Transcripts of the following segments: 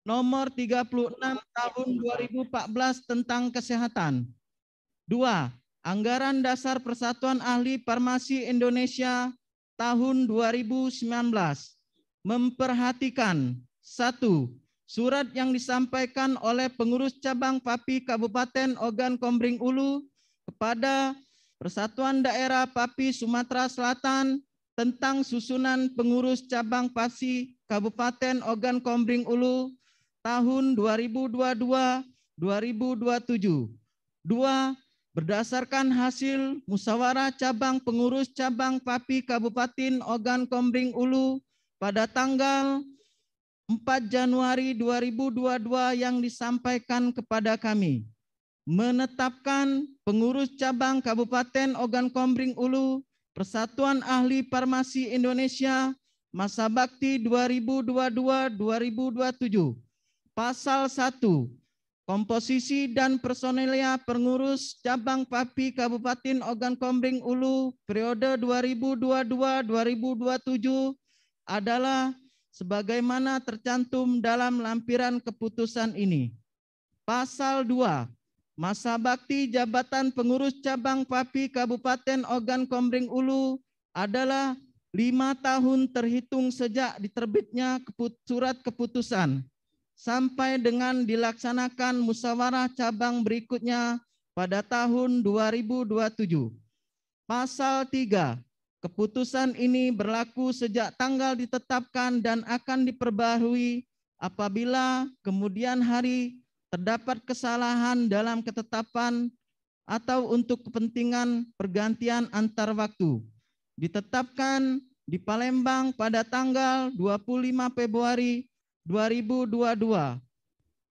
nomor 36 tahun 2014 tentang kesehatan. 2. Anggaran Dasar Persatuan Ahli Farmasi Indonesia tahun 2019 memperhatikan 1. Surat yang disampaikan oleh pengurus cabang PAPI Kabupaten Ogan Komering Ulu kepada Persatuan Daerah PAPI Sumatera Selatan tentang susunan pengurus cabang PAPI Kabupaten Ogan Komering Ulu tahun 2022-2027. 2. Berdasarkan hasil musyawarah cabang pengurus cabang PAPI Kabupaten Ogan Komering Ulu pada tanggal 4 Januari 2022 yang disampaikan kepada kami, menetapkan pengurus cabang Kabupaten Ogan Komering Ulu Persatuan Ahli Farmasi Indonesia masa bakti 2022-2027. Pasal 1. Komposisi dan personilnya pengurus cabang PAPI Kabupaten Ogan Komering Ulu periode 2022-2027 adalah sebagaimana tercantum dalam lampiran keputusan ini. Pasal 2. Masa bakti jabatan pengurus cabang PAPI Kabupaten Ogan Komering Ulu adalah 5 tahun terhitung sejak diterbitnya surat keputusan sampai dengan dilaksanakan musyawarah cabang berikutnya pada tahun 2027. Pasal 3. Keputusan ini berlaku sejak tanggal ditetapkan dan akan diperbarui apabila kemudian hari terdapat kesalahan dalam ketetapan atau untuk kepentingan pergantian antar waktu. Ditetapkan di Palembang pada tanggal 25 Februari 2022.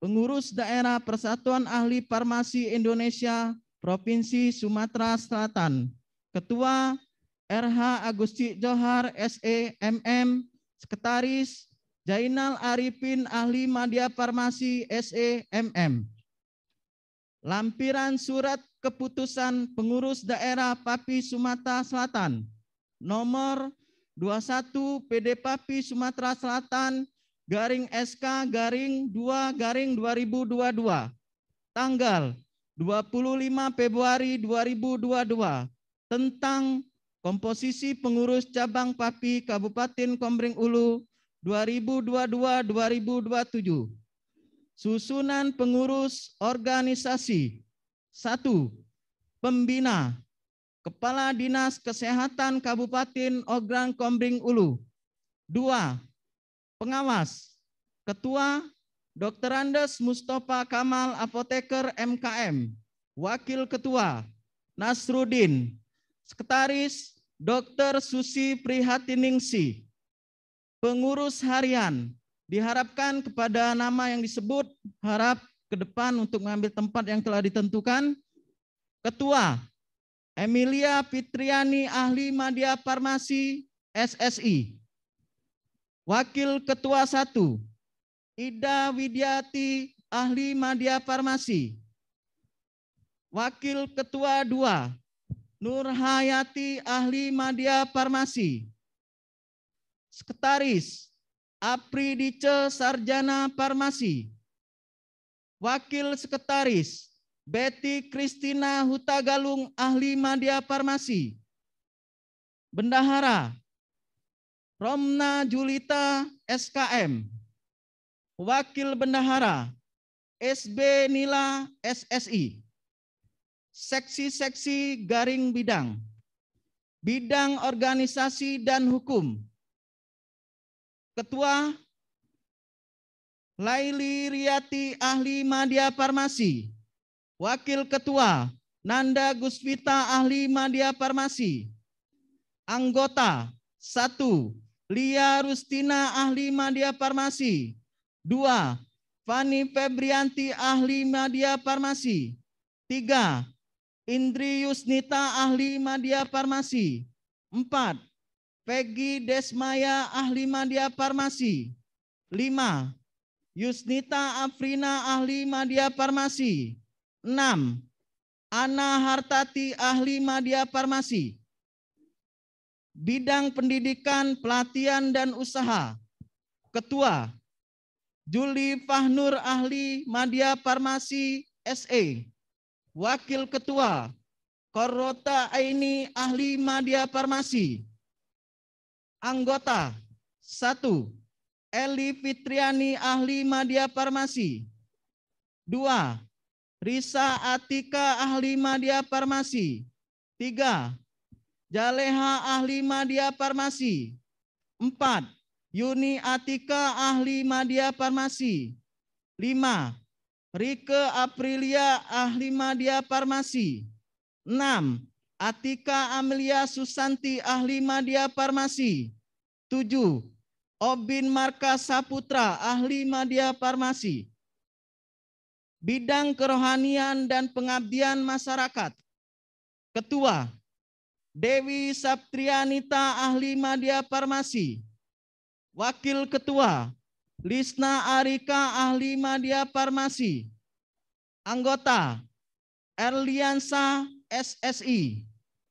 Pengurus Daerah Persatuan Ahli Farmasi Indonesia Provinsi Sumatera Selatan. Ketua RH Agusti Johar SE MM, Sekretaris Jainal Arifin Ahli Madya Farmasi SE MM. Lampiran surat keputusan pengurus daerah PAPI Sumatera Selatan nomor 21 PD PAPI Sumatera Selatan garing SK garing 2 garing 2022 tanggal 25 Februari 2022 tentang komposisi pengurus cabang PAPI Kabupaten Komering Ulu 2022-2027. Susunan pengurus organisasi. 1. Pembina. Kepala Dinas Kesehatan Kabupaten Ogan Komering Ulu. 2. Pengawas. Ketua Dr. Andes Mustafa Kamal Apoteker MKM. Wakil Ketua Nasruddin. Sekretaris Dr. Susi Prihatiningsi. Pengurus harian diharapkan kepada nama yang disebut harap ke depan untuk mengambil tempat yang telah ditentukan. Ketua Emilia Fitriani Ahli Madya Farmasi SSI. Wakil Ketua 1 Ida Widyati Ahli Madya Farmasi. Wakil Ketua 2 Nur Hayati Ahli Madya Farmasi. Sekretaris Apri Dice Sarjana Farmasi. Wakil Sekretaris Betty Kristina Hutagalung Ahli Madya Farmasi. Bendahara Romna Julita SKM. Wakil Bendahara SB Nila SSI. Seksi-seksi garing bidang. Bidang organisasi dan hukum. Ketua Laili Riyati Ahli Madya Farmasi. Wakil Ketua Nanda Gusvita Ahli Madya Farmasi. Anggota 1. Lia Rustina Ahli Madya Farmasi. 2. Fani Febrianti Ahli Madya Farmasi. 3. Indri Yusnita Ahli Madya Farmasi. 4. Peggy Desmaya Ahli Madya Farmasi. 5. Yusnita Afrina Ahli Madya Farmasi. 6. Ana Hartati Ahli Madya Farmasi. Bidang pendidikan, pelatihan dan usaha. Ketua Juli Fahnur ahli Madya Farmasi SE. Wakil Ketua Korota Aini ahli Madya Farmasi. Anggota 1. Eli Fitriani ahli Madya Farmasi. 2. Risa Atika ahli Madya Farmasi. 3. Jaleha ahli Madya Farmasi. 4. Yuni Atika ahli Madya Farmasi. 5. Rike Aprilia ahli Madya Farmasi. 6. Atika Amelia Susanti ahli Madya Farmasi. 7. Obin Marka Saputra ahli Madya Farmasi. Bidang kerohanian dan pengabdian masyarakat. Ketua Dewi Saptrianita ahli Madya Farmasi. Wakil Ketua Lisna Arika ahli Madya Farmasi. Anggota Erliansa SSI.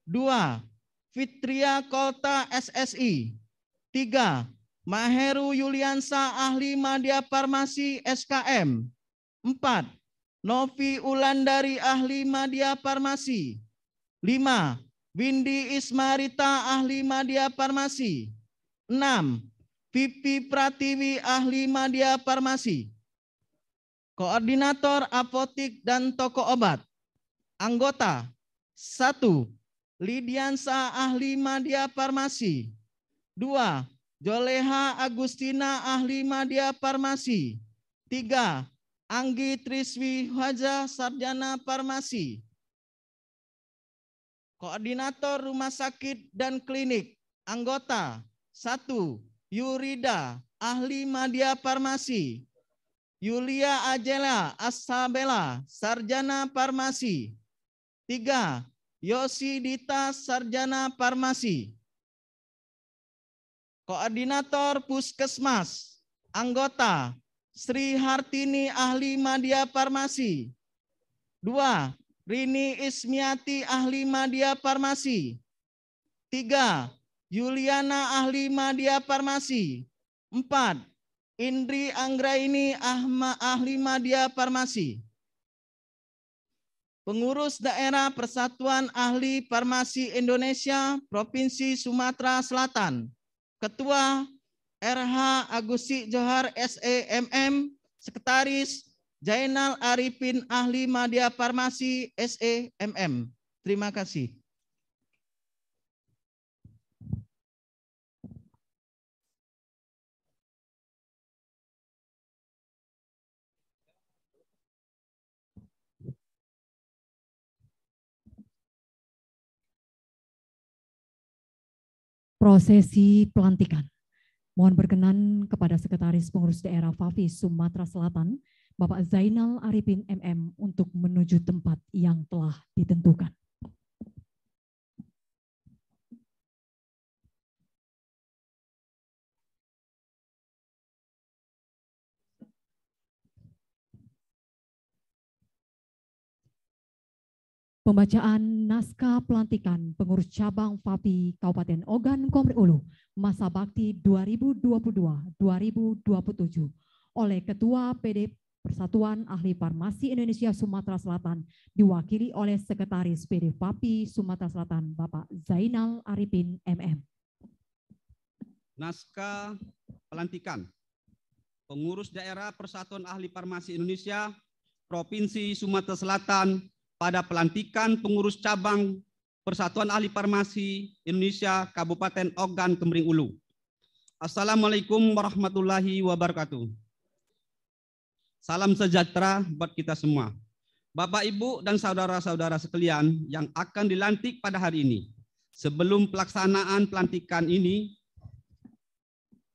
2. Fitria Kolta SSI. 3. Maheru Yuliansa ahli Madya Farmasi SKM. 4. Novi Ulandari ahli Madya Farmasi. 5. Windy Ismarita ahli Madya Farmasi. 6. Pipi Pratiwi ahli Madya Farmasi. Koordinator apotik dan toko obat. Anggota 1. Lidiansa ahli Madya Farmasi. 2. Joleha Agustina ahli Madya Farmasi. 3. Anggi Triswi Haja Sarjana Farmasi. Koordinator Rumah Sakit dan Klinik. Anggota 1. Yurida ahli Madya Farmasi. Yulia Ajela Asabela Sarjana Farmasi. 3. Yosi Dita Sarjana Farmasi. Koordinator Puskesmas. Anggota Sri Hartini ahli Madya Farmasi. 2. Rini Ismiati ahli Madya Farmasi. 3. Yuliana ahli Madya Farmasi. 4. Indri Anggraini ahli Madya Farmasi. Pengurus Daerah Persatuan Ahli Farmasi Indonesia Provinsi Sumatera Selatan. Ketua RH Agusi Johar SEMM. Sekretaris Zainal Arifin ahli Madya Farmasi SEMM. Terima kasih. Prosesi pelantikan. Mohon berkenan kepada Sekretaris Pengurus Daerah FAFI Sumatera Selatan, Bapak Zainal Arifin MM untuk menuju tempat yang telah ditentukan. Pembacaan naskah pelantikan pengurus cabang FAPI Kabupaten Ogan Komering Ulu masa bakti 2022-2027 oleh Ketua PD Persatuan Ahli Farmasi Indonesia Sumatera Selatan diwakili oleh Sekretaris PD FAPI Sumatera Selatan Bapak Zainal Arifin MM. Naskah pelantikan pengurus daerah Persatuan Ahli Farmasi Indonesia Provinsi Sumatera Selatan pada pelantikan pengurus cabang Persatuan Ahli Farmasi Indonesia Kabupaten Ogan Komering Ulu. Assalamualaikum warahmatullahi wabarakatuh. Salam sejahtera buat kita semua. Bapak, Ibu, dan saudara-saudara sekalian yang akan dilantik pada hari ini. Sebelum pelaksanaan pelantikan ini,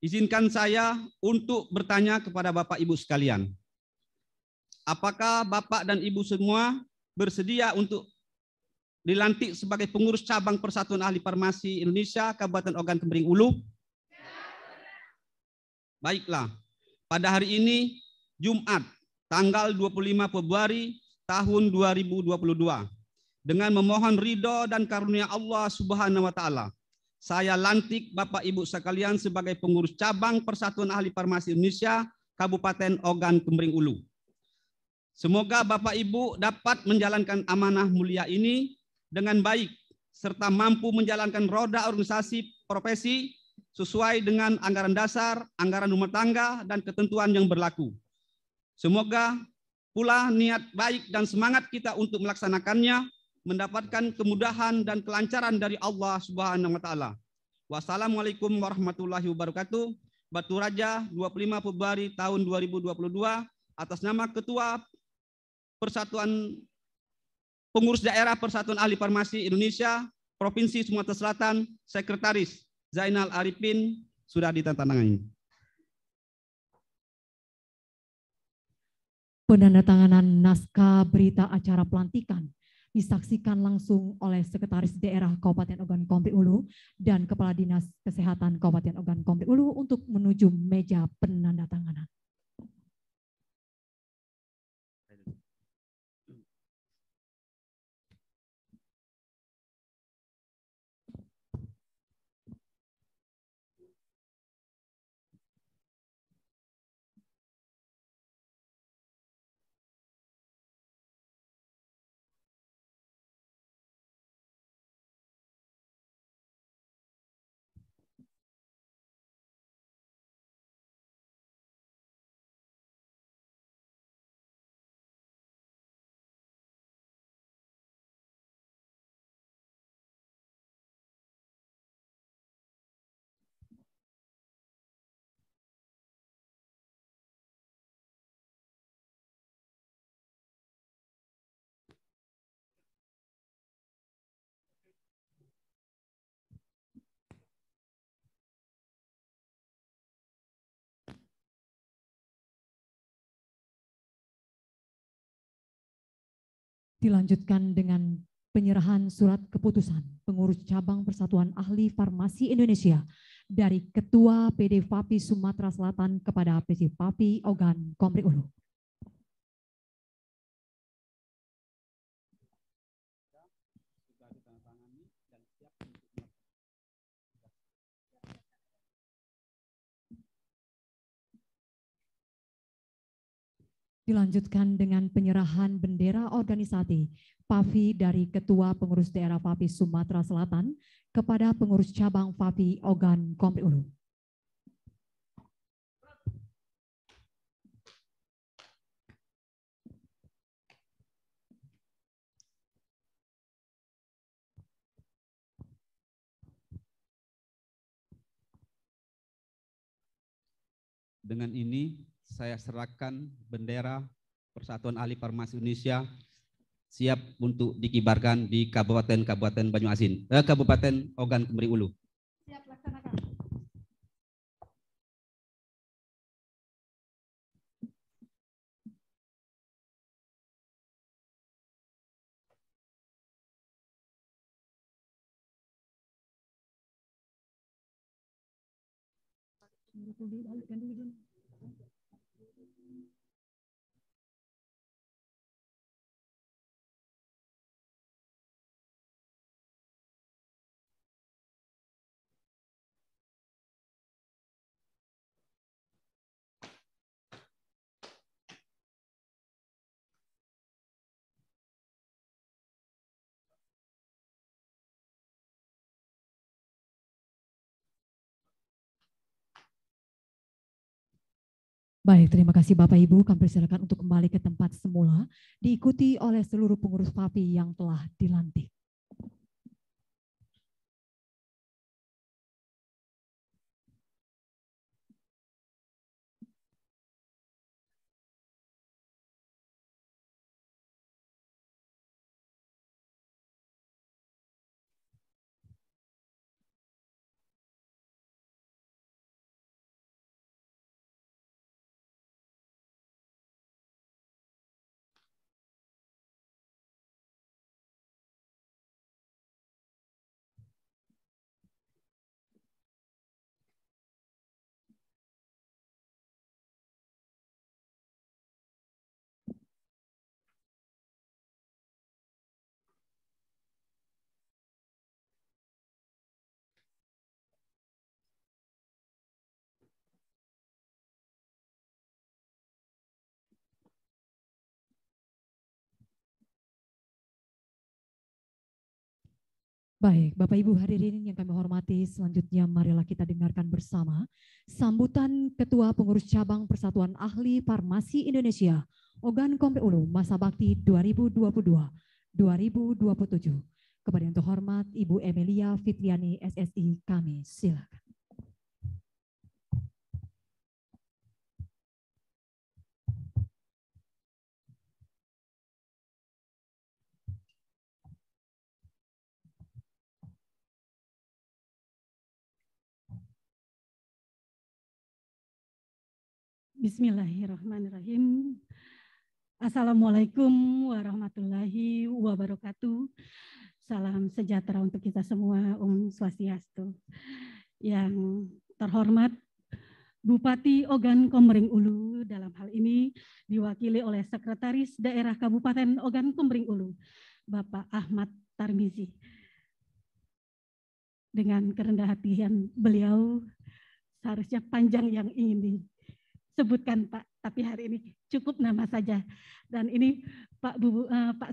izinkan saya untuk bertanya kepada Bapak Ibu sekalian. Apakah Bapak dan Ibu semua bersedia untuk dilantik sebagai pengurus cabang Persatuan Ahli Farmasi Indonesia Kabupaten Ogan Komering Ulu? Baiklah, pada hari ini Jumat tanggal 25 Februari tahun 2022 dengan memohon ridho dan karunia Allah Subhanahu wa taala, saya lantik Bapak Ibu sekalian sebagai pengurus cabang Persatuan Ahli Farmasi Indonesia Kabupaten Ogan Kembring Ulu. Semoga Bapak Ibu dapat menjalankan amanah mulia ini dengan baik, serta mampu menjalankan roda organisasi profesi sesuai dengan anggaran dasar, anggaran rumah tangga, dan ketentuan yang berlaku. Semoga pula niat baik dan semangat kita untuk melaksanakannya mendapatkan kemudahan dan kelancaran dari Allah Subhanahu wa taala. Wassalamualaikum warahmatullahi wabarakatuh. Batu Raja 25 Februari tahun 2022 atas nama Ketua Persatuan Pengurus Daerah Persatuan Ahli Farmasi Indonesia Provinsi Sumatera Selatan, Sekretaris Zainal Arifin sudah ditandatangani. Penandatanganan naskah berita acara pelantikan disaksikan langsung oleh Sekretaris Daerah Kabupaten Ogan Komering Ulu dan Kepala Dinas Kesehatan Kabupaten Ogan Komering Ulu untuk menuju meja penandatanganan. Dilanjutkan dengan penyerahan surat keputusan pengurus cabang Persatuan Ahli Farmasi Indonesia dari Ketua PD FAPI Sumatera Selatan kepada PD FAPI Ogan Komering Ulu. Dilanjutkan dengan penyerahan bendera organisasi FAPI dari Ketua Pengurus Daerah FAPI Sumatera Selatan kepada pengurus cabang FAPI Ogan Komering Ulu. Dengan ini saya serahkan bendera Persatuan Ahli Farmasi Indonesia siap untuk dikibarkan di Kabupaten Banyuasin, Kabupaten Ogan Kembring Ulu. Siap laksanakan. Baik, terima kasih Bapak Ibu. Kami persilakan untuk kembali ke tempat semula, diikuti oleh seluruh pengurus FAPI yang telah dilantik. Baik, Bapak Ibu hadirin yang kami hormati, selanjutnya marilah kita dengarkan bersama sambutan Ketua Pengurus Cabang Persatuan Ahli Farmasi Indonesia, Ogan Komering Ulu, masa bakti 2022-2027. Kepada yang terhormat Ibu Emilia Fitriani, SSI, kami silakan. Bismillahirrahmanirrahim. Assalamualaikum warahmatullahi wabarakatuh. Salam sejahtera untuk kita semua. Om Swastiastu. Yang terhormat Bupati Ogan Komering Ulu, dalam hal ini diwakili oleh Sekretaris Daerah Kabupaten Ogan Komering Ulu, Bapak Ahmad Tarmizi. Dengan kerendah hatian beliau, seharusnya panjang yang ingin disebutkan Pak, tapi hari ini cukup nama saja. Dan ini Pak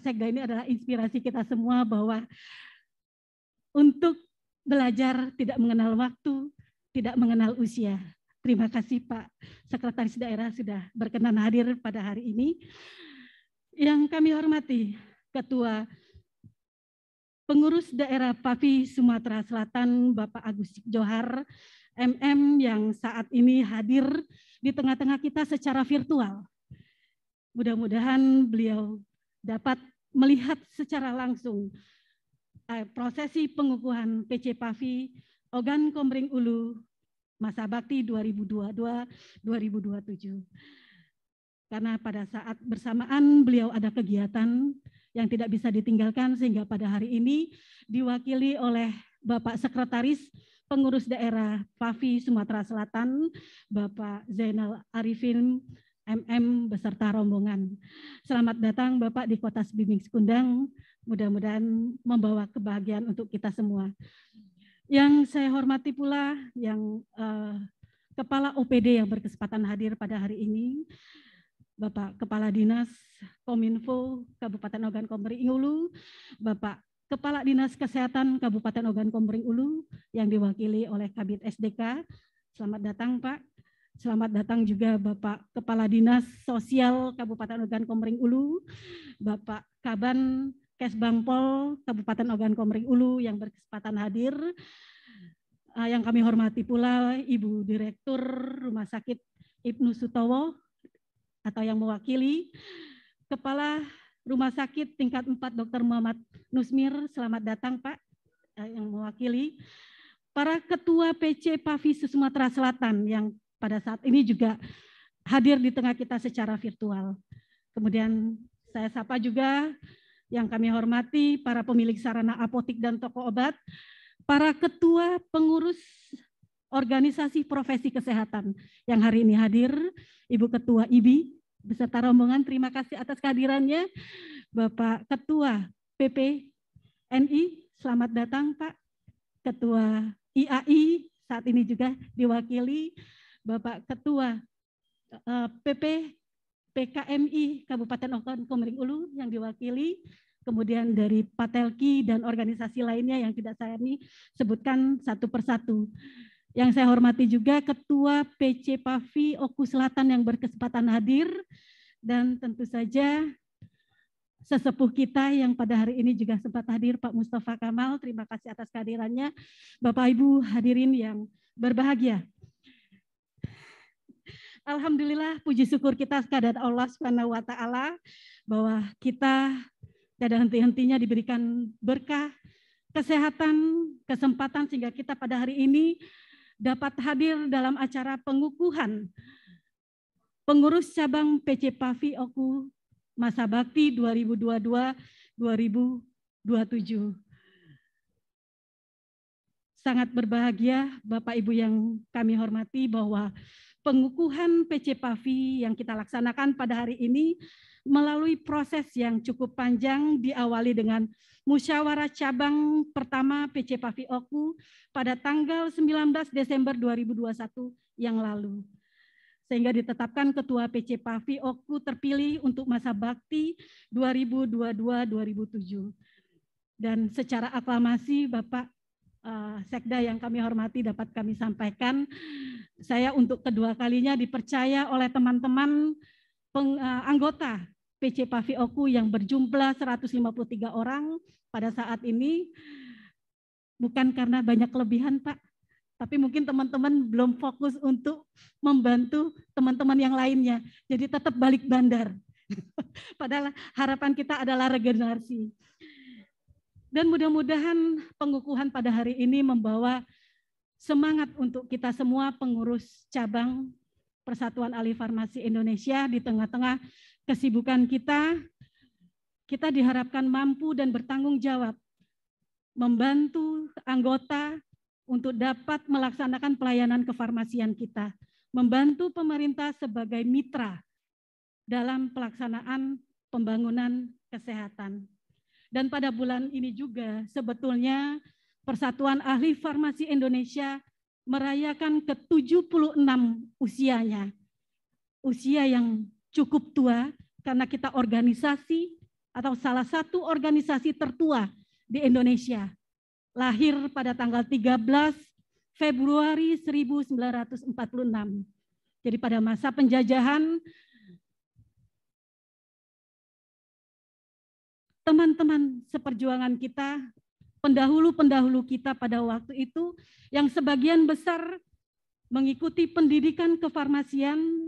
Sekda ini adalah inspirasi kita semua bahwa untuk belajar tidak mengenal waktu, tidak mengenal usia. Terima kasih Pak Sekretaris Daerah sudah berkenan hadir pada hari ini. Yang kami hormati Ketua Pengurus Daerah PAFI Sumatera Selatan Bapak Agus Johar MM yang saat ini hadir di tengah-tengah kita secara virtual. Mudah-mudahan beliau dapat melihat secara langsung prosesi pengukuhan PC PAFI Ogan Komering Ulu masa bakti 2022-2027. Karena pada saat bersamaan beliau ada kegiatan yang tidak bisa ditinggalkan, sehingga pada hari ini diwakili oleh Bapak Sekretaris Pengurus Daerah PAFI Sumatera Selatan, Bapak Zainal Arifin MM beserta rombongan. Selamat datang Bapak di Kota Bimbing Sekundang, mudah-mudahan membawa kebahagiaan untuk kita semua. Yang saya hormati pula yang Kepala OPD yang berkesempatan hadir pada hari ini, Bapak Kepala Dinas Kominfo Kabupaten Ogan Komering Ulu, Bapak Kepala Dinas Kesehatan Kabupaten Ogan Komering Ulu yang diwakili oleh Kabid SDK. Selamat datang Pak. Selamat datang juga Bapak Kepala Dinas Sosial Kabupaten Ogan Komering Ulu, Bapak Kaban Kesbangpol Kabupaten Ogan Komering Ulu yang berkesempatan hadir. Yang kami hormati pula Ibu Direktur Rumah Sakit Ibnu Sutowo atau yang mewakili, Kepala Rumah Sakit tingkat 4 Dr. Muhammad Nusmir, selamat datang Pak, yang mewakili. Para Ketua PC PAFI Sumatera Selatan yang pada saat ini juga hadir di tengah kita secara virtual. Kemudian saya sapa juga yang kami hormati para pemilik sarana apotik dan toko obat, para Ketua Pengurus Organisasi Profesi Kesehatan yang hari ini hadir, Ibu Ketua IBI, beserta rombongan, terima kasih atas kehadirannya. Bapak Ketua PPNI, selamat datang Pak. Ketua IAI, saat ini juga diwakili Bapak Ketua PKMI Kabupaten Ogan Komering Ulu yang diwakili, kemudian dari Patelki dan organisasi lainnya yang tidak saya sebutkan satu persatu. Yang saya hormati juga Ketua PC PAFI Oku Selatan yang berkesempatan hadir, dan tentu saja sesepuh kita yang pada hari ini juga sempat hadir, Pak Mustafa Kamal, terima kasih atas kehadirannya. Bapak Ibu hadirin yang berbahagia. Alhamdulillah, puji syukur kita kehadirat Allah Subhanahu wa taala bahwa kita tidak henti-hentinya diberikan berkah, kesehatan, kesempatan sehingga kita pada hari ini dapat hadir dalam acara pengukuhan pengurus cabang PC PAFI Oku masa bakti 2022-2027. Sangat berbahagia Bapak Ibu yang kami hormati bahwa pengukuhan PC PAFI yang kita laksanakan pada hari ini melalui proses yang cukup panjang, diawali dengan musyawarah cabang pertama PC PAFI Oku pada tanggal 19 Desember 2021 yang lalu. Sehingga ditetapkan Ketua PC PAFI Oku terpilih untuk masa bakti 2022-2007. Dan secara aklamasi Bapak Sekda yang kami hormati dapat kami sampaikan, saya untuk kedua kalinya dipercaya oleh teman-teman anggota PC Pavi Oku yang berjumlah 153 orang pada saat ini, bukan karena banyak kelebihan Pak, tapi mungkin teman-teman belum fokus untuk membantu teman-teman yang lainnya, jadi tetap balik bandar. Padahal harapan kita adalah regenerasi. Dan mudah-mudahan pengukuhan pada hari ini membawa semangat untuk kita semua pengurus cabang Persatuan Ahli Farmasi Indonesia di tengah-tengah kesibukan kita. Kita diharapkan mampu dan bertanggung jawab membantu anggota untuk dapat melaksanakan pelayanan kefarmasian kita, membantu pemerintah sebagai mitra dalam pelaksanaan pembangunan kesehatan. Dan pada bulan ini juga sebetulnya Persatuan Ahli Farmasi Indonesia merayakan ke-76 usianya. Usia yang cukup tua karena kita organisasi atau salah satu organisasi tertua di Indonesia. Lahir pada tanggal 13 Februari 1946. Jadi pada masa penjajahan, teman-teman seperjuangan kita, pendahulu-pendahulu kita pada waktu itu, yang sebagian besar mengikuti pendidikan kefarmasian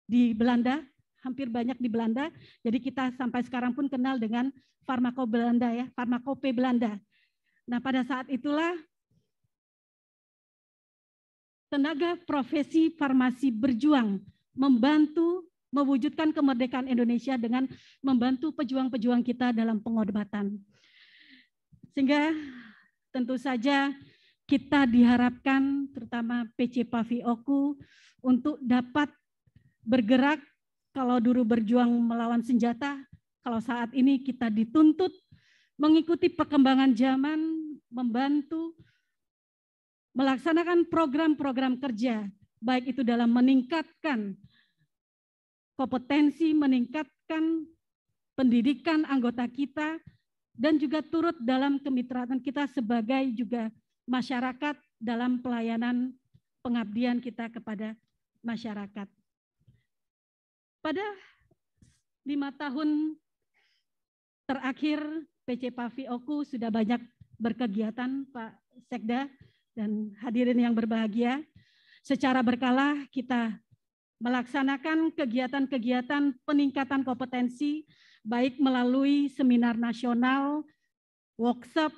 di Belanda, hampir banyak di Belanda. Jadi kita sampai sekarang pun kenal dengan farmako Belanda ya, farmakope Belanda. Nah pada saat itulah tenaga profesi farmasi berjuang membantu mewujudkan kemerdekaan Indonesia dengan membantu pejuang-pejuang kita dalam pengobatan. Sehingga tentu saja kita diharapkan, terutama PC Pavi Oku, untuk dapat bergerak. Kalau dulu berjuang melawan senjata, kalau saat ini kita dituntut mengikuti perkembangan zaman, membantu melaksanakan program-program kerja, baik itu dalam meningkatkan kompetensi, meningkatkan pendidikan anggota kita, dan juga turut dalam kemitraan kita sebagai juga masyarakat dalam pelayanan pengabdian kita kepada masyarakat. Pada 5 tahun terakhir, PC Pavi Oku sudah banyak berkegiatan, Pak Sekda dan hadirin yang berbahagia. Secara berkala kita melaksanakan kegiatan-kegiatan peningkatan kompetensi, baik melalui seminar nasional, workshop,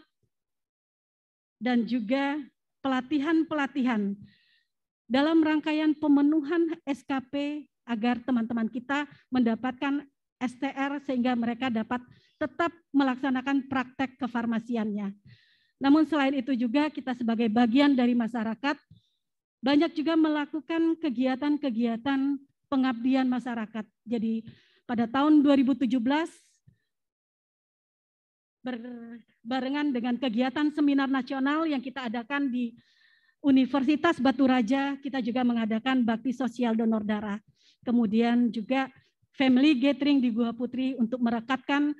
dan juga pelatihan-pelatihan dalam rangkaian pemenuhan SKP agar teman-teman kita mendapatkan STR sehingga mereka dapat tetap melaksanakan praktek kefarmasiannya. Namun selain itu juga kita sebagai bagian dari masyarakat banyak juga melakukan kegiatan-kegiatan pengabdian masyarakat. Jadi pada tahun 2017 barengan dengan kegiatan seminar nasional yang kita adakan di Universitas Batu Raja, kita juga mengadakan bakti sosial donor darah. Kemudian juga family gathering di Gua Putri untuk merekatkan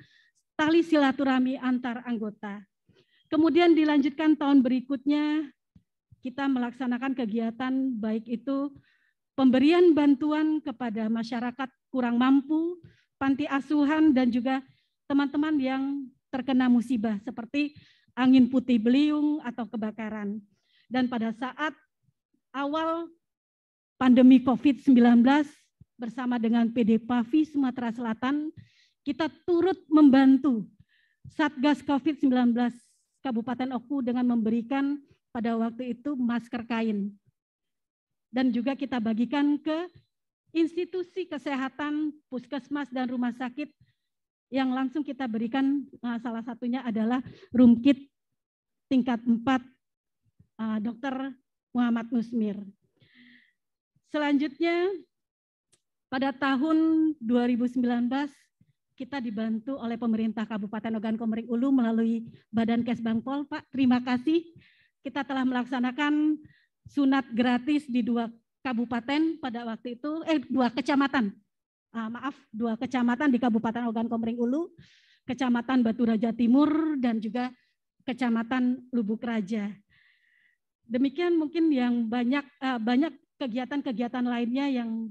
tali silaturahmi antar anggota. Kemudian dilanjutkan tahun berikutnya kita melaksanakan kegiatan baik itu pemberian bantuan kepada masyarakat kurang mampu, panti asuhan, dan juga teman-teman yang terkena musibah seperti angin puting beliung atau kebakaran. Dan pada saat awal pandemi COVID-19 bersama dengan PD Pavi Sumatera Selatan, kita turut membantu Satgas COVID-19 Kabupaten Oku dengan memberikan pada waktu itu masker kain. Dan juga kita bagikan ke institusi kesehatan, puskesmas, dan rumah sakit yang langsung kita berikan, salah satunya adalah room kit tingkat 4 Dr. Muhammad Nusmir. Selanjutnya, pada tahun 2019, kita dibantu oleh pemerintah Kabupaten Ogan Komering Ulu melalui Badan Kesbangpol. Pak, terima kasih. Kita telah melaksanakan sunat gratis di 2 kabupaten pada waktu itu, 2 kecamatan. 2 kecamatan di Kabupaten Ogan Komering Ulu. Kecamatan Batu Raja Timur, dan juga Kecamatan Lubuk Raja. Demikian mungkin yang banyak kegiatan-kegiatan lainnya yang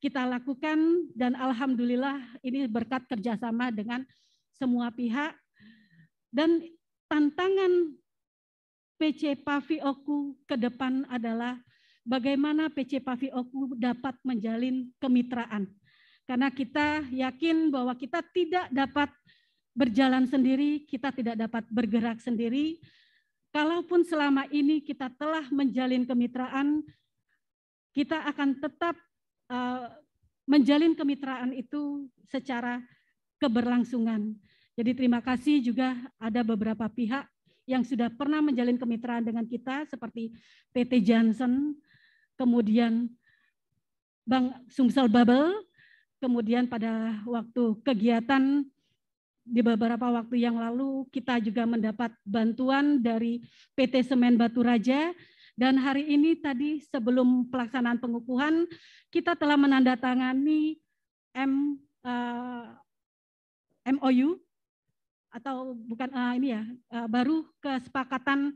kita lakukan, dan alhamdulillah ini berkat kerjasama dengan semua pihak. Dan tantangan PC Pavi Oku ke depan adalah bagaimana PC Pavi Oku dapat menjalin kemitraan. Karena kita yakin bahwa kita tidak dapat berjalan sendiri, kita tidak dapat bergerak sendiri. Kalaupun selama ini kita telah menjalin kemitraan, kita akan tetap menjalin kemitraan itu secara keberlangsungan. Jadi terima kasih juga ada beberapa pihak yang sudah pernah menjalin kemitraan dengan kita seperti PT Johnson, kemudian Bank Sumsel Bubble, kemudian pada waktu kegiatan di beberapa waktu yang lalu kita juga mendapat bantuan dari PT Semen Batu Raja, dan hari ini tadi sebelum pelaksanaan pengukuhan kita telah menandatangani MOU atau bukan baru kesepakatan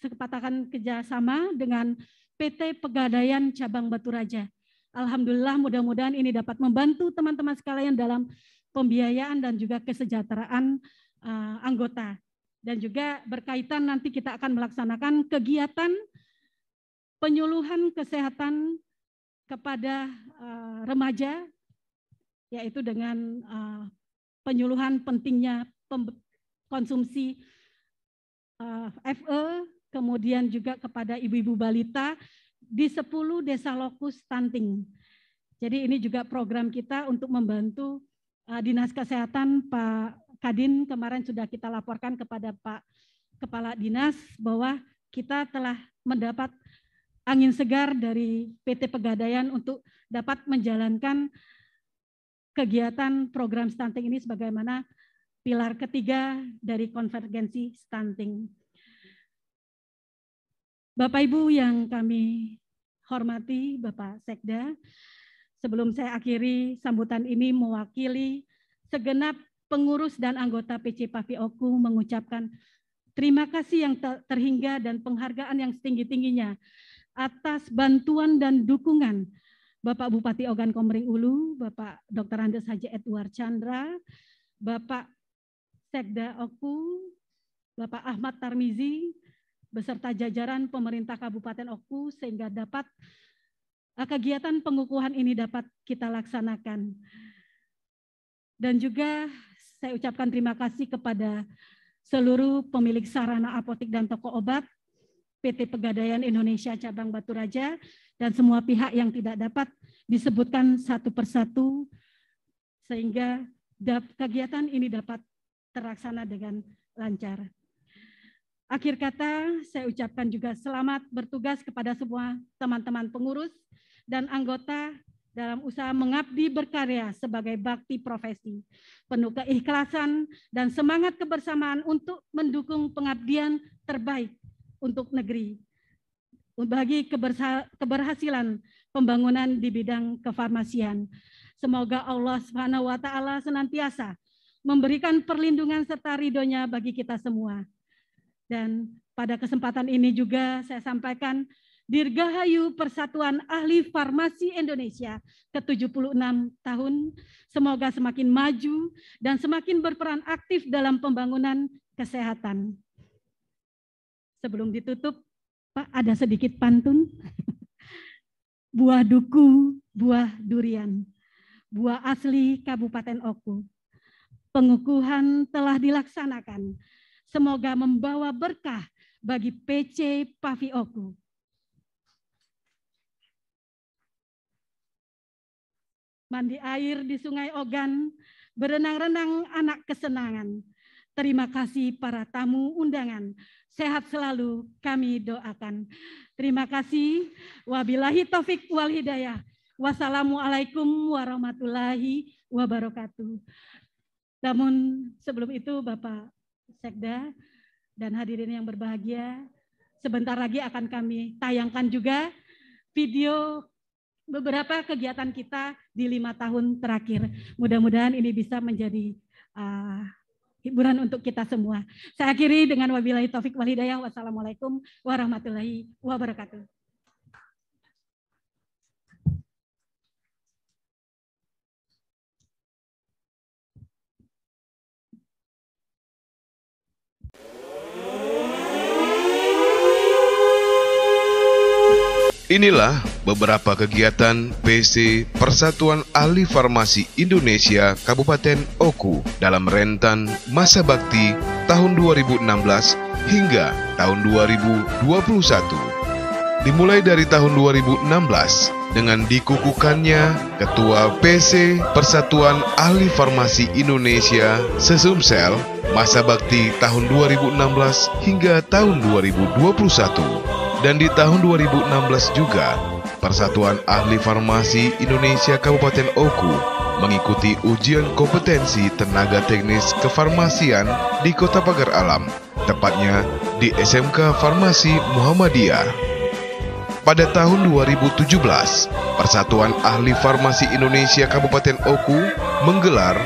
kesepakatan kerjasama dengan PT Pegadaian Cabang Batu Raja. Alhamdulillah, mudah-mudahan ini dapat membantu teman-teman sekalian dalam pembiayaan dan juga kesejahteraan anggota. Dan juga berkaitan nanti kita akan melaksanakan kegiatan penyuluhan kesehatan kepada remaja, yaitu dengan penyuluhan pentingnya konsumsi FE, kemudian juga kepada ibu-ibu balita di 10 desa lokus stunting. Jadi ini juga program kita untuk membantu Dinas Kesehatan. Pak Kadin kemarin sudah kita laporkan kepada Pak Kepala Dinas bahwa kita telah mendapat angin segar dari PT Pegadaian untuk dapat menjalankan kegiatan program stunting ini sebagaimana pilar ketiga dari konvergensi stunting. Bapak Ibu yang kami hormati, Bapak Sekda, sebelum saya akhiri sambutan ini mewakili segenap pengurus dan anggota PC Pavi Oku mengucapkan terima kasih yang terhingga dan penghargaan yang setinggi-tingginya atas bantuan dan dukungan Bapak Bupati Ogan Komering Ulu, Bapak Dr. Andes Haji Edward Chandra, Bapak Sekda Oku, Bapak Ahmad Tarmizi, beserta jajaran pemerintah Kabupaten Oku, sehingga dapat kegiatan pengukuhan ini dapat kita laksanakan. Dan juga saya ucapkan terima kasih kepada seluruh pemilik sarana apotik dan toko obat, PT Pegadaian Indonesia Cabang Batu Raja, dan semua pihak yang tidak dapat disebutkan satu persatu, sehingga kegiatan ini dapat terlaksana dengan lancar. Akhir kata, saya ucapkan juga selamat bertugas kepada semua teman-teman pengurus dan anggota dalam usaha mengabdi berkarya sebagai bakti profesi, penuh keikhlasan dan semangat kebersamaan untuk mendukung pengabdian terbaik untuk negeri, bagi keberhasilan pembangunan di bidang kefarmasian. Semoga Allah Subhanahu wa Ta'ala senantiasa memberikan perlindungan serta ridhonya bagi kita semua. Dan pada kesempatan ini juga saya sampaikan Dirgahayu Persatuan Ahli Farmasi Indonesia ke-76 tahun, semoga semakin maju dan semakin berperan aktif dalam pembangunan kesehatan. Sebelum ditutup, Pak, ada sedikit pantun. Buah duku, buah durian, buah asli Kabupaten Oku. Pengukuhan telah dilaksanakan, semoga membawa berkah bagi PC Pavi Oku. Mandi air di Sungai Ogan, berenang-renang anak kesenangan. Terima kasih para tamu undangan. Sehat selalu kami doakan. Terima kasih. Wabillahi taufik wal hidayah. Wassalamualaikum warahmatullahi wabarakatuh. Namun sebelum itu Bapak Sekda dan hadirin yang berbahagia, sebentar lagi akan kami tayangkan juga video beberapa kegiatan kita di 5 tahun terakhir. Mudah-mudahan ini bisa menjadi hiburan untuk kita semua. Saya akhiri dengan wabillahi taufik wal hidayah. Wassalamualaikum warahmatullahi wabarakatuh. Inilah beberapa kegiatan PC Persatuan Ahli Farmasi Indonesia Kabupaten Oku dalam rentan masa bakti tahun 2016 hingga tahun 2021. Dimulai dari tahun 2016 dengan dikukuhkannya Ketua PC Persatuan Ahli Farmasi Indonesia Sesumsel masa bakti tahun 2016 hingga tahun 2021. Dan di tahun 2016 juga, Persatuan Ahli Farmasi Indonesia Kabupaten Oku mengikuti ujian kompetensi tenaga teknis kefarmasian di Kota Pagar Alam, tepatnya di SMK Farmasi Muhammadiyah. Pada tahun 2017, Persatuan Ahli Farmasi Indonesia Kabupaten Oku menggelar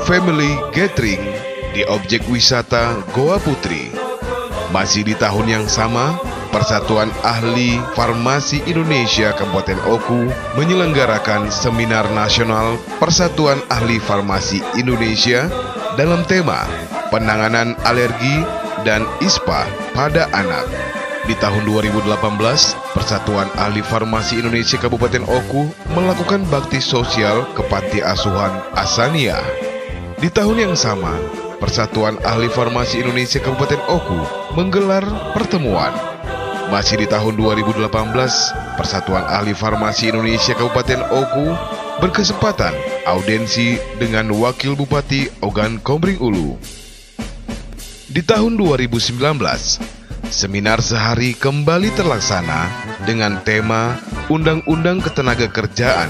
Family Gathering di objek wisata Goa Putri. Masih di tahun yang sama, Persatuan Ahli Farmasi Indonesia Kabupaten Oku menyelenggarakan Seminar Nasional Persatuan Ahli Farmasi Indonesia dalam tema Penanganan Alergi dan ISPA pada Anak. Di tahun 2018, Persatuan Ahli Farmasi Indonesia Kabupaten Oku melakukan bakti sosial ke Panti Asuhan Asania. Di tahun yang sama, Persatuan Ahli Farmasi Indonesia Kabupaten Oku menggelar pertemuan. Masih di tahun 2018, Persatuan Ahli Farmasi Indonesia Kabupaten Oku berkesempatan audensi dengan Wakil Bupati Ogan Komering Ulu. Di tahun 2019, seminar sehari kembali terlaksana dengan tema Undang-Undang Ketenagakerjaan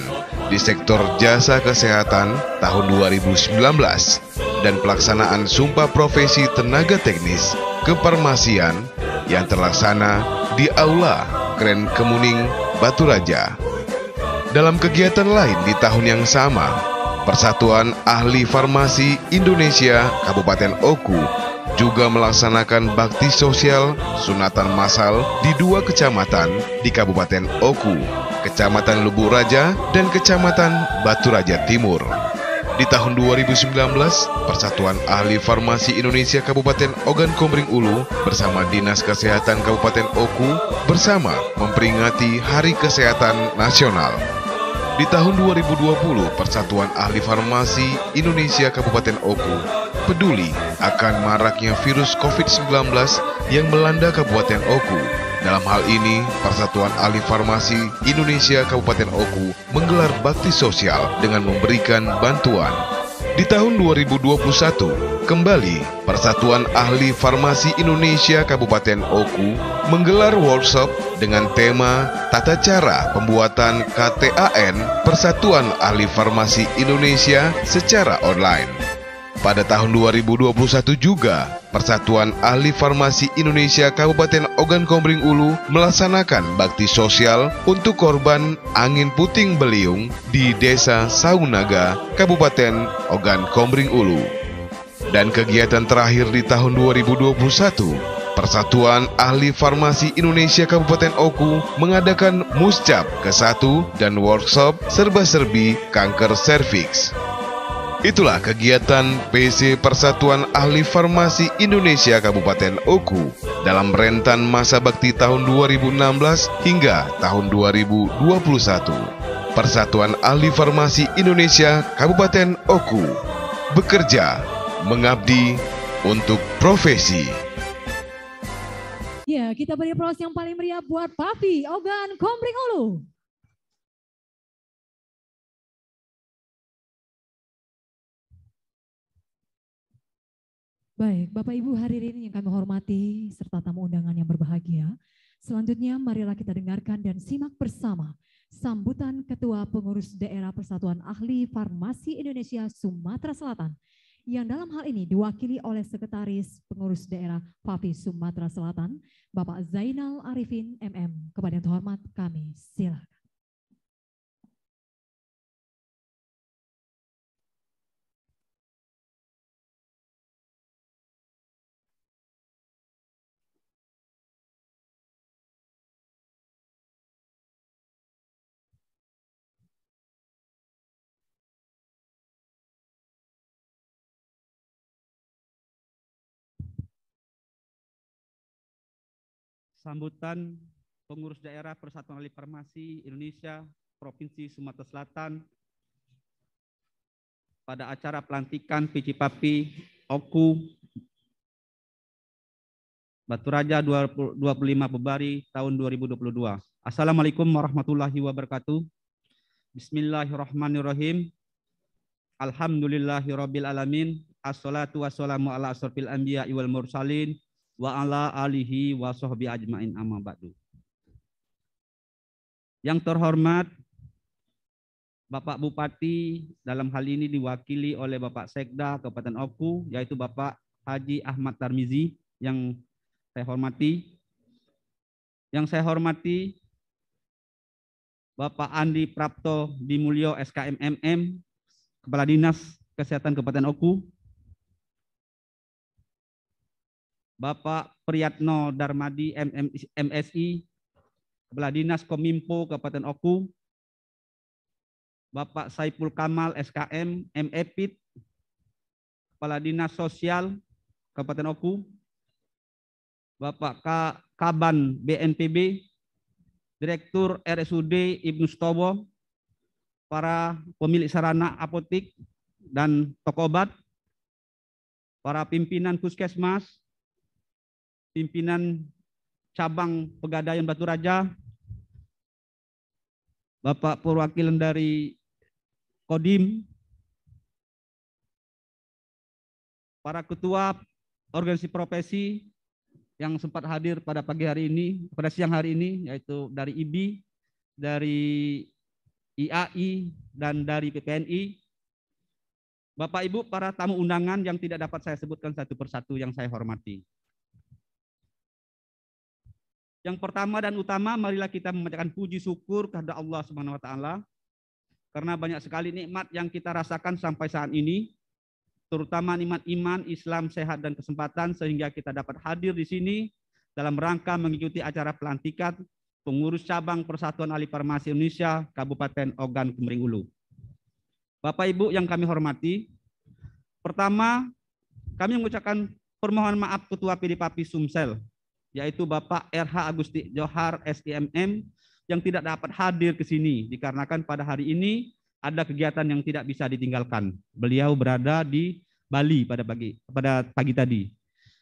di Sektor Jasa Kesehatan tahun 2019 dan pelaksanaan Sumpah Profesi Tenaga Teknis Kefarmasian yang terlaksana di Aula Kren Kemuning, Batu Raja. Dalam kegiatan lain di tahun yang sama, Persatuan Ahli Farmasi Indonesia Kabupaten Oku juga melaksanakan bakti sosial sunatan massal di 2 kecamatan di Kabupaten Oku, Kecamatan Lubu Raja dan Kecamatan Batu Raja Timur. Di tahun 2019, Persatuan Ahli Farmasi Indonesia Kabupaten Ogan Komering Ulu bersama Dinas Kesehatan Kabupaten Oku bersama memperingati Hari Kesehatan Nasional. Di tahun 2020, Persatuan Ahli Farmasi Indonesia Kabupaten Oku peduli akan maraknya virus COVID-19 yang melanda Kabupaten Oku. Dalam hal ini, Persatuan Ahli Farmasi Indonesia Kabupaten Oku menggelar bakti sosial dengan memberikan bantuan. Di tahun 2021, kembali Persatuan Ahli Farmasi Indonesia Kabupaten Oku menggelar workshop dengan tema Tata Cara Pembuatan KTAN Persatuan Ahli Farmasi Indonesia secara online. Pada tahun 2021 juga, Persatuan Ahli Farmasi Indonesia Kabupaten Ogan Komering Ulu melaksanakan bakti sosial untuk korban angin puting beliung di Desa Saunaga, Kabupaten Ogan Komering Ulu. Dan kegiatan terakhir di tahun 2021, Persatuan Ahli Farmasi Indonesia Kabupaten Oku mengadakan Muscap ke-1 dan workshop serba-serbi kanker serviks. Itulah kegiatan PC Persatuan Ahli Farmasi Indonesia Kabupaten Oku dalam rentan masa bakti tahun 2016 hingga tahun 2021. Persatuan Ahli Farmasi Indonesia Kabupaten Oku bekerja mengabdi untuk profesi. Ya, kita beri aplaus yang paling meriah buat Papi Ogan Komering Ulu. Baik, Bapak Ibu hadirin yang kami hormati serta tamu undangan yang berbahagia. Selanjutnya marilah kita dengarkan dan simak bersama sambutan Ketua Pengurus Daerah Persatuan Ahli Farmasi Indonesia Sumatera Selatan yang dalam hal ini diwakili oleh Sekretaris Pengurus Daerah FAFI Sumatera Selatan, Bapak Zainal Arifin MM. Kepada yang terhormat kami silakan. sambutan pengurus daerah Persatuan Ahli Farmasi Indonesia Provinsi Sumatera Selatan pada acara pelantikan PJ Papi Oku Batu Raja 25 Februari tahun 2022. Assalamualaikum warahmatullahi wabarakatuh. Bismillahirrahmanirrahim. Alhamdulillahirabbil alamin. Assalatu wassalamu ala asrofil anbiya wal mursalin wa ala alihi wa sahbihi ajmain amma ba'du. Yang terhormat Bapak Bupati, dalam hal ini diwakili oleh Bapak Sekda Kabupaten Oku, yaitu Bapak Haji Ahmad Tarmizi, yang saya hormati. Yang saya hormati Bapak Andi Prapto Dimulyo SKMMM, Kepala Dinas Kesehatan Kabupaten Oku. Bapak Priyatno Darmadi MSI, Kepala Dinas Kominfo Kabupaten Oku. Bapak Saiful Kamal SKM MEPIT, Kepala Dinas Sosial Kabupaten Oku. Bapak Kaban BNPB, Direktur RSUD Ibnu Sutowo, para pemilik sarana apotik dan toko obat, para pimpinan puskesmas, pimpinan cabang Pegadaian Batu Raja, Bapak perwakilan dari Kodim, para ketua organisasi profesi yang sempat hadir pada pagi hari ini, pada siang hari ini, yaitu dari IBI, dari IAI, dan dari PPNI. Bapak Ibu para tamu undangan yang tidak dapat saya sebutkan satu persatu yang saya hormati. Yang pertama dan utama, marilah kita memanjatkan puji syukur kepada Allah Subhanahu wa taala karena banyak sekali nikmat yang kita rasakan sampai saat ini, terutama nikmat iman, Islam, sehat dan kesempatan, sehingga kita dapat hadir di sini dalam rangka mengikuti acara pelantikan pengurus cabang Persatuan Ahli Farmasi Indonesia Kabupaten Ogan Komering Ulu. Bapak Ibu yang kami hormati, pertama kami mengucapkan permohonan maaf Ketua PD Papi Sumsel, yaitu Bapak RH Agusti Johar SIMM, yang tidak dapat hadir ke sini dikarenakan pada hari ini ada kegiatan yang tidak bisa ditinggalkan. Beliau berada di Bali pada pagi tadi,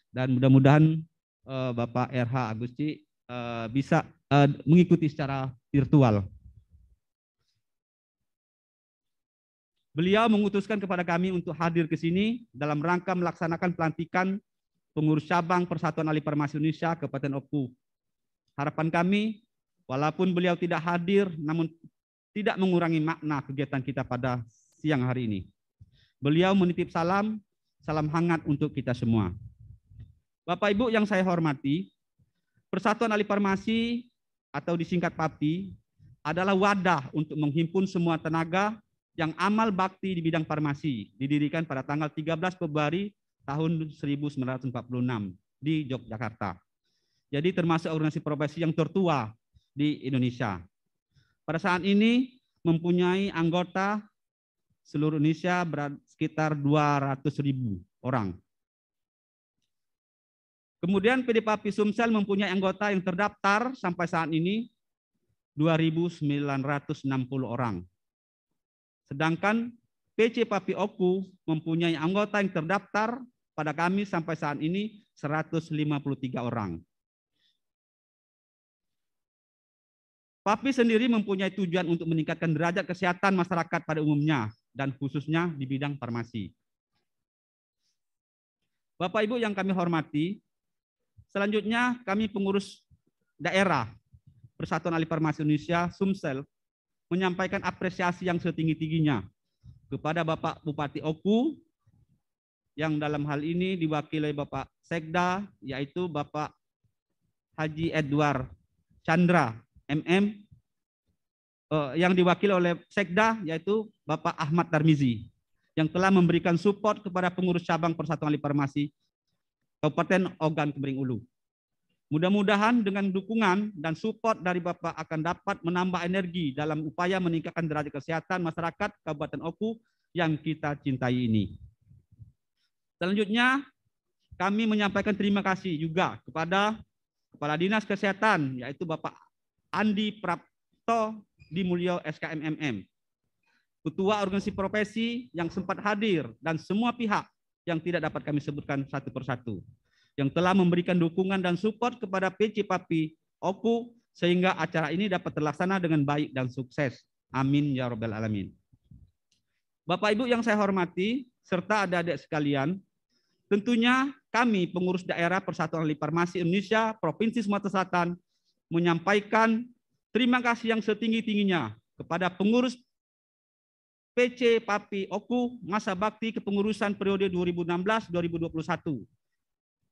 dan mudah-mudahan Bapak RH Agusti bisa mengikuti secara virtual. Beliau mengutuskan kepada kami untuk hadir ke sini dalam rangka melaksanakan pelantikan pengurus cabang Persatuan Ahli Farmasi Indonesia Kabupaten Oku. Harapan kami, walaupun beliau tidak hadir, namun tidak mengurangi makna kegiatan kita pada siang hari ini. Beliau menitip salam hangat untuk kita semua. Bapak Ibu yang saya hormati, Persatuan Ahli Farmasi atau disingkat PAPI adalah wadah untuk menghimpun semua tenaga yang amal bakti di bidang farmasi, didirikan pada tanggal 13 Februari tahun 1946 di Yogyakarta. Jadi termasuk organisasi profesi yang tertua di Indonesia. Pada saat ini mempunyai anggota seluruh Indonesia sekitar 200.000 orang. Kemudian PD Papi Sumsel mempunyai anggota yang terdaftar sampai saat ini 2.960 orang. Sedangkan PC Papi Oku mempunyai anggota yang terdaftar pada kami sampai saat ini 153 orang. Papi sendiri mempunyai tujuan untuk meningkatkan derajat kesehatan masyarakat pada umumnya dan khususnya di bidang farmasi. Bapak Ibu yang kami hormati, selanjutnya kami pengurus daerah Persatuan Ahli Farmasi Indonesia Sumsel menyampaikan apresiasi yang setinggi-tingginya kepada Bapak Bupati Oku yang dalam hal ini diwakili Bapak Sekda, yaitu Bapak Haji Edward Chandra MM, yang diwakili oleh Sekda, yaitu Bapak Ahmad Tarmizi, yang telah memberikan support kepada pengurus cabang Persatuan Ahli Farmasi Kabupaten Ogan Komering Ulu. Mudah-mudahan dengan dukungan dan support dari Bapak akan dapat menambah energi dalam upaya meningkatkan derajat kesehatan masyarakat Kabupaten Oku yang kita cintai ini. Selanjutnya, kami menyampaikan terima kasih juga kepada Kepala Dinas Kesehatan, yaitu Bapak Andi Prapto Dimulyo SKMMM, Ketua Organisasi Profesi yang sempat hadir, dan semua pihak yang tidak dapat kami sebutkan satu persatu, yang telah memberikan dukungan dan support kepada PC Papi Oku, sehingga acara ini dapat terlaksana dengan baik dan sukses. Amin ya Rabbal Alamin. Bapak Ibu yang saya hormati, serta adik-adik sekalian, tentunya kami pengurus daerah Persatuan Ahli Farmasi Indonesia Provinsi Sumatera Selatan menyampaikan terima kasih yang setinggi-tingginya kepada pengurus PC Papi Oku masa bakti kepengurusan periode 2016-2021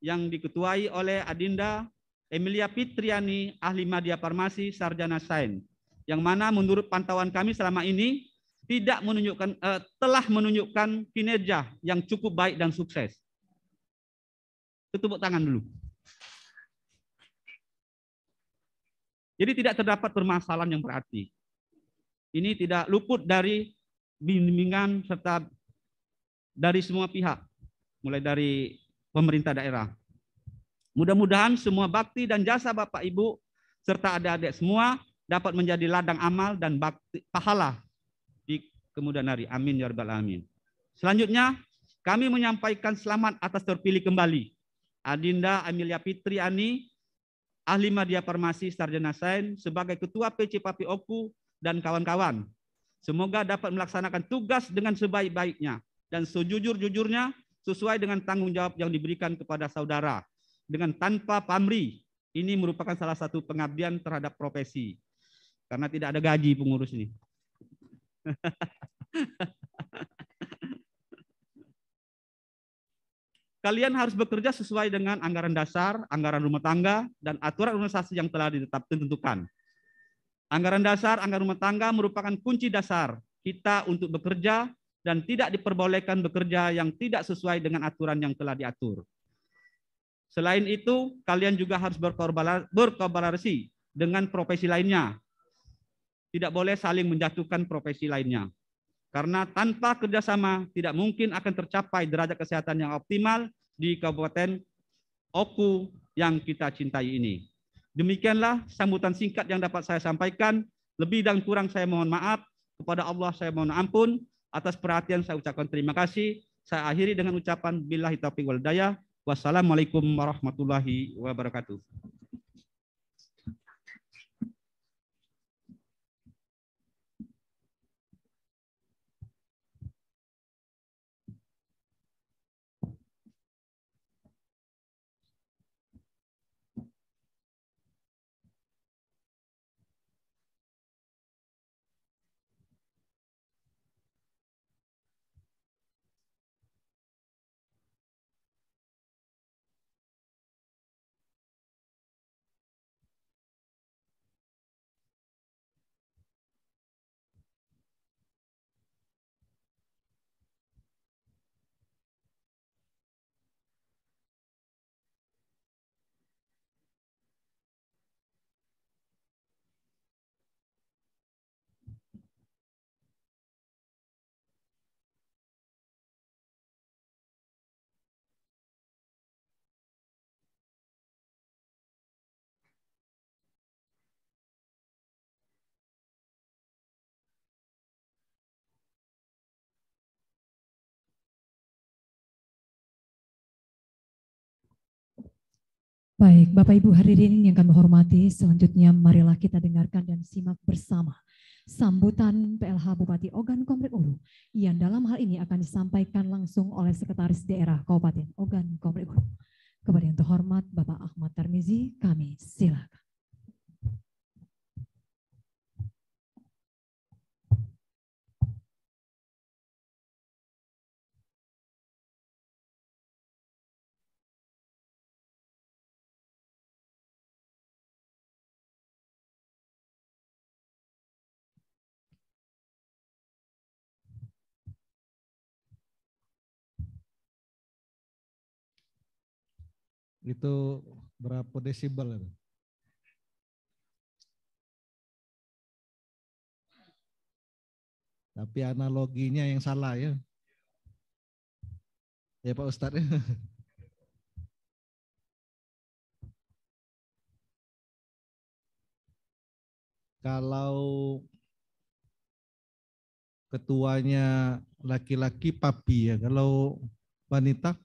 yang diketuai oleh Adinda Emilia Fitriani, ahli media farmasi, sarjana sains, yang mana menurut pantauan kami selama ini telah menunjukkan kinerja yang cukup baik dan sukses. Tepuk tangan dulu. Jadi tidak terdapat permasalahan yang berarti. Ini tidak luput dari bimbingan serta dari semua pihak, mulai dari pemerintah daerah. Mudah-mudahan semua bakti dan jasa Bapak Ibu serta adik-adik semua dapat menjadi ladang amal dan bakti pahala di kemudian hari. Amin ya rabbal alamin. Selanjutnya, kami menyampaikan selamat atas terpilih kembali Adinda Emilia Fitriani, ahli media farmasi sarjana sains sebagai Ketua PC Papi Oku dan kawan-kawan. Semoga dapat melaksanakan tugas dengan sebaik-baiknya dan sejujur-jujurnya sesuai dengan tanggung jawab yang diberikan kepada saudara. Dengan tanpa pamrih, ini merupakan salah satu pengabdian terhadap profesi. Karena tidak ada gaji pengurus ini. Kalian harus bekerja sesuai dengan anggaran dasar, anggaran rumah tangga, dan aturan organisasi yang telah ditentukan. Anggaran dasar, anggaran rumah tangga merupakan kunci dasar kita untuk bekerja dan tidak diperbolehkan bekerja yang tidak sesuai dengan aturan yang telah diatur. Selain itu, kalian juga harus berkolaborasi dengan profesi lainnya. Tidak boleh saling menjatuhkan profesi lainnya. Karena tanpa kerjasama tidak mungkin akan tercapai derajat kesehatan yang optimal di Kabupaten Oku yang kita cintai ini. Demikianlah sambutan singkat yang dapat saya sampaikan. Lebih dan kurang saya mohon maaf. Kepada Allah saya mohon ampun. Atas perhatian saya ucapkan terima kasih. Saya akhiri dengan ucapan billahi taufiq wal hidayah. Wassalamualaikum warahmatullahi wabarakatuh. Baik, Bapak Ibu hadirin yang kami hormati, selanjutnya marilah kita dengarkan dan simak bersama sambutan PLH Bupati Ogan Komering Ulu yang dalam hal ini akan disampaikan langsung oleh Sekretaris Daerah Kabupaten Ogan Komering Ulu. Kepada yang terhormat Bapak Ahmad Tarmizi, kami silakan. Itu berapa desibel? Tapi analoginya yang salah ya. Ya Pak Ustadz. Kalau ketuanya laki-laki papi ya, kalau wanita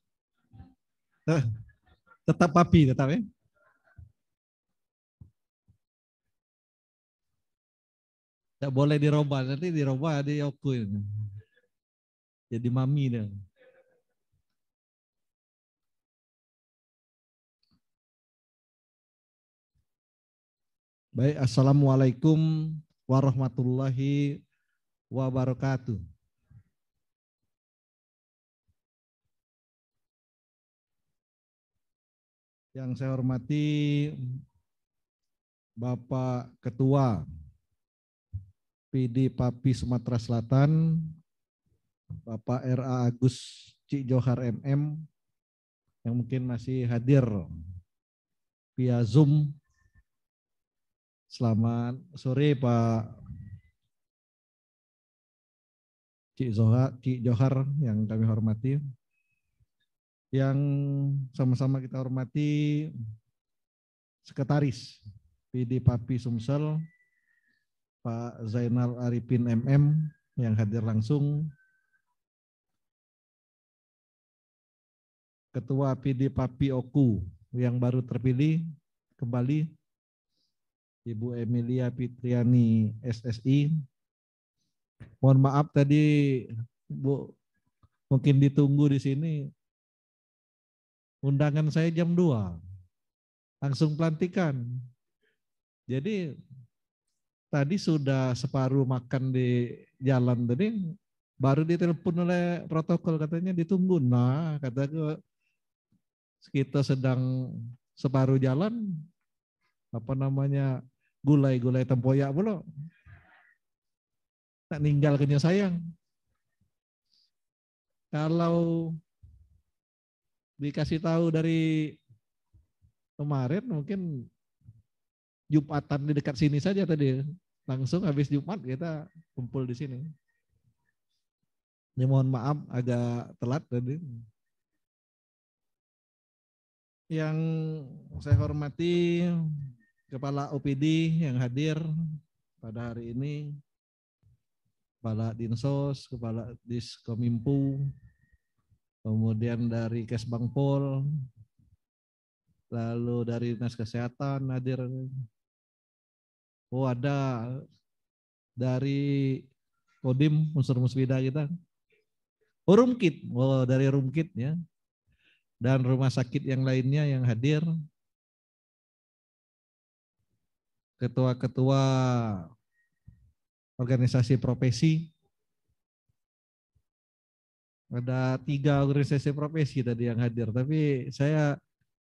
tetap papi tetap ya. Tidak boleh dirubah, nanti dirubah di Oku ini. Jadi mami dia. Baik, assalamualaikum warahmatullahi wabarakatuh. Yang saya hormati Bapak Ketua PD Papi Sumatera Selatan, Bapak R.A. Agus Cik Johar MM, yang mungkin masih hadir via Zoom. Selamat sore Pak Cik Johar yang kami hormati. Yang sama-sama kita hormati Sekretaris PD Papi Sumsel, Pak Zainal Arifin MM yang hadir langsung, Ketua PD Papi Oku yang baru terpilih kembali, Ibu Emilia Fitriani SSI. Mohon maaf tadi Bu, mungkin ditunggu di sini. Undangan saya jam 2. Langsung pelantikan. Jadi tadi sudah separuh makan di jalan tadi, baru ditelepon oleh protokol katanya ditunggu. Nah, kataku kita sedang separuh jalan, gulai tempoyak pula. Tak ninggalkannya sayang. Kalau dikasih tahu dari kemarin mungkin Jumatan di dekat sini saja tadi. Langsung habis Jumat kita kumpul di sini. Ini mohon maaf agak telat tadi. Yang saya hormati Kepala OPD yang hadir pada hari ini, Kepala Dinsos, Kepala Diskominfo, kemudian dari Kesbangpol, lalu dari Dinas Kesehatan hadir. Oh, ada dari Kodim unsur musbida kita. Oh, Rumkit. Oh, dari Rumkit ya. Dan rumah sakit yang lainnya yang hadir. Ketua-ketua organisasi profesi. Ada 3 organisasi profesi tadi yang hadir, tapi saya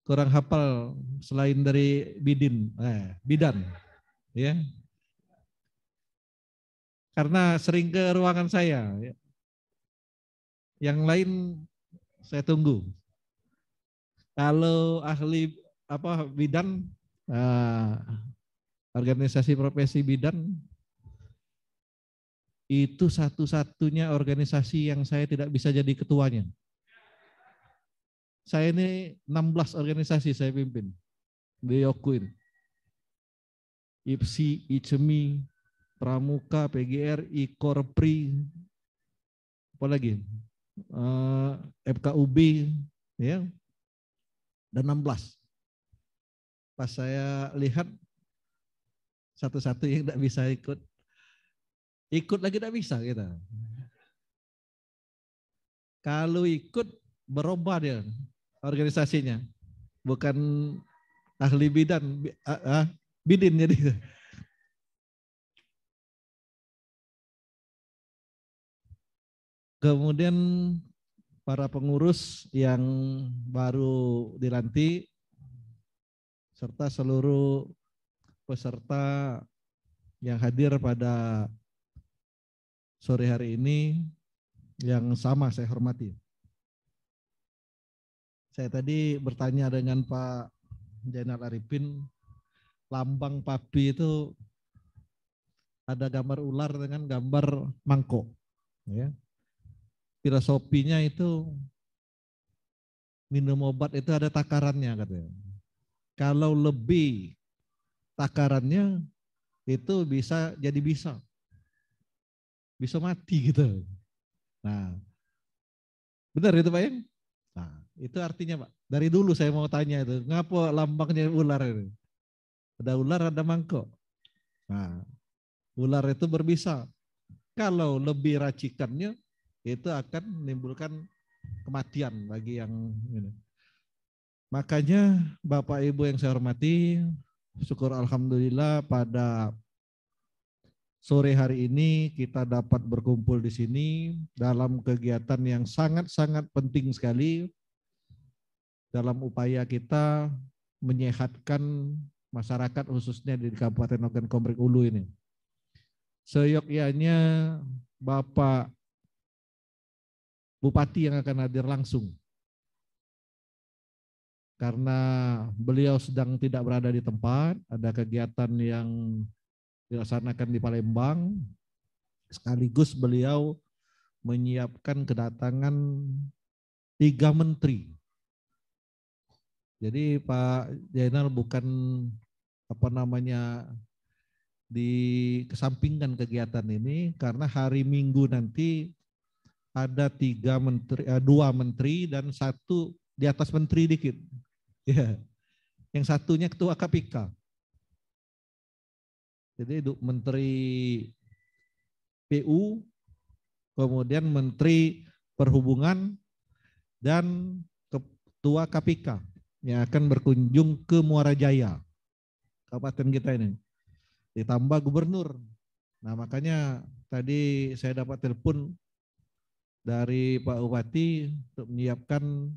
kurang hafal selain dari Bidan. Ya. Karena sering ke ruangan saya. Ya. Yang lain saya tunggu. Kalau ahli bidan, organisasi profesi bidan, itu satu-satunya organisasi yang saya tidak bisa jadi ketuanya. Saya ini 16 organisasi saya pimpin di Okuin. IPSI, ICEMI, Pramuka, PGRI, Korpri, apa lagi? FKUB, ya. Dan 16. Pas saya lihat satu-satu yang tidak bisa ikut lagi tidak bisa kita. Kalau ikut berubah dia organisasinya, bukan ahli bidan, bidin jadi. Kemudian para pengurus yang baru dilantik serta seluruh peserta yang hadir pada sore hari ini yang sama saya hormati. Saya tadi bertanya dengan Pak Zainal Arifin, lambang Papi itu ada gambar ular dengan gambar mangkok. Ya. Filosofinya itu minum obat itu ada takarannya katanya. Kalau lebih takarannya itu bisa jadi bisa mati gitu. Nah, benar itu Pak ya? Nah, itu artinya Pak. Dari dulu saya mau tanya itu, ngapa lambangnya ular itu? Ada ular, ada mangkok. Nah, ular itu berbisa. Kalau lebih racikannya, itu akan menimbulkan kematian bagi yang ini. Makanya Bapak Ibu yang saya hormati, syukur alhamdulillah pada sore hari ini kita dapat berkumpul di sini dalam kegiatan yang sangat-sangat penting sekali dalam upaya kita menyehatkan masyarakat khususnya di Kabupaten Ogan Komering Ulu ini. Seyogyanya Bapak Bupati yang akan hadir langsung. Karena beliau sedang tidak berada di tempat, ada kegiatan yang dilaksanakan di Palembang, sekaligus beliau menyiapkan kedatangan 3 menteri. Jadi Pak Zainal bukan dikesampingkan kegiatan ini karena hari Minggu nanti ada 2 menteri dan 1 di atas menteri dikit. Ya. Yang satunya ketua KPK. Jadi menteri PU, kemudian menteri Perhubungan dan ketua KPK yang akan berkunjung ke Muara Jaya, kabupaten kita ini. Ditambah gubernur. Nah, makanya tadi saya dapat telepon dari Pak Bupati untuk menyiapkan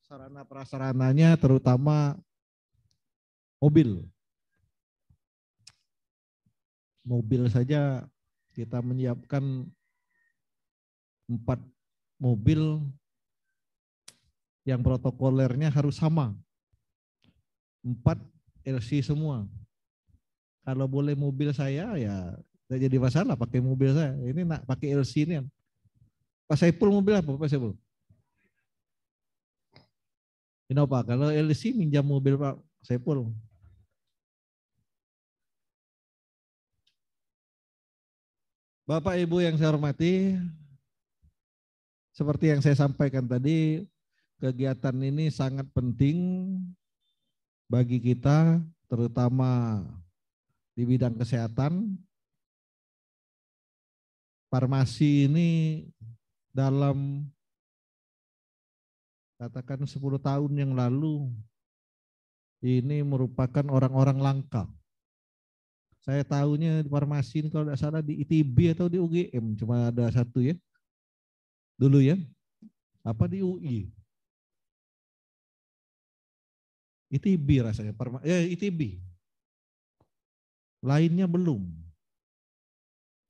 sarana prasarananya, terutama mobil. Mobil saja kita menyiapkan 4 mobil yang protokolernya harus sama. 4 LC semua. Kalau boleh mobil saya ya tidak jadi masalah pakai mobil saya. Ini nak pakai LC ini. Pak Saiful mobil apa Pak Saiful? Innova. Kalau LC minjam mobil Pak Saiful. Bapak Ibu yang saya hormati, seperti yang saya sampaikan tadi, kegiatan ini sangat penting bagi kita, terutama di bidang kesehatan. Farmasi ini dalam katakan 10 tahun yang lalu ini merupakan orang-orang langka. Saya tahunya di farmasi ini kalau tidak salah di ITB atau di UGM cuma ada 1 ya. Dulu ya. Apa di UI? ITB rasanya. ITB. Lainnya belum.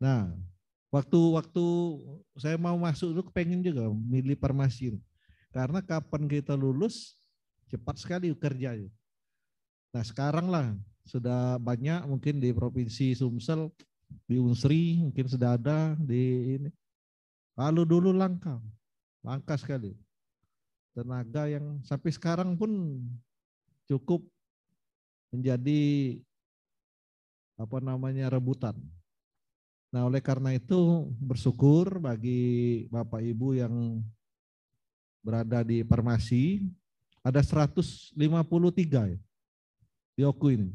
Nah, waktu saya mau masuk itu pengen juga milih farmasi. Karena kapan kita lulus cepat sekali kerja. Nah sekarang lah sudah banyak mungkin di Provinsi Sumsel, di Unsri mungkin sudah ada di ini. Kalau dulu langka sekali. Tenaga yang sampai sekarang pun cukup menjadi rebutan. Nah oleh karena itu bersyukur bagi Bapak Ibu yang berada di farmasi, ada 153 ya, di OKU ini.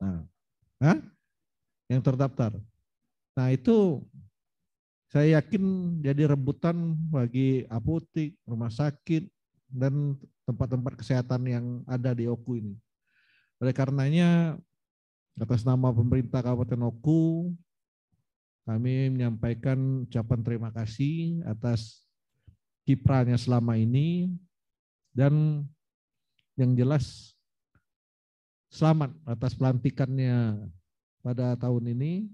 Nah, yang terdaftar. Nah itu saya yakin jadi rebutan bagi apotek, rumah sakit, dan tempat-tempat kesehatan yang ada di OKU ini. Oleh karenanya, atas nama pemerintah Kabupaten Oku, kami menyampaikan ucapan terima kasih atas kiprahnya selama ini, dan yang jelas selamat atas pelantikannya pada tahun ini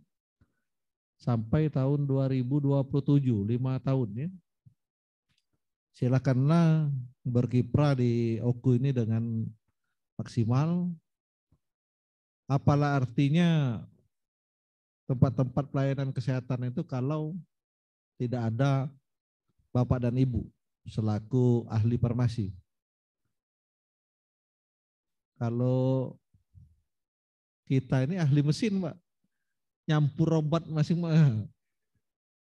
sampai tahun 2027, 5 tahun ya. Silakanlah berkiprah di Oku ini dengan maksimal. Apalah artinya tempat-tempat pelayanan kesehatan itu kalau tidak ada Bapak dan Ibu selaku ahli farmasi. Kalau Kita ini ahli mesin, Pak. Nyampur obat masing-masing.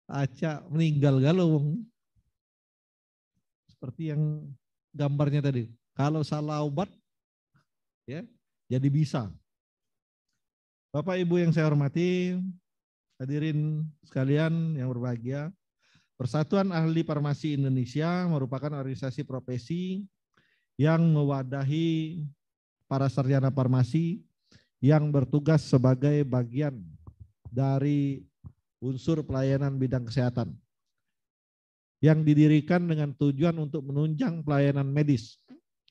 Acak meninggal galau. Seperti yang gambarnya tadi. Kalau salah obat, ya jadi bisa. Bapak Ibu yang saya hormati, hadirin sekalian yang berbahagia, Persatuan Ahli Farmasi Indonesia merupakan organisasi profesi yang mewadahi para sarjana farmasi yang bertugas sebagai bagian dari unsur pelayanan bidang kesehatan yang didirikan dengan tujuan untuk menunjang pelayanan medis,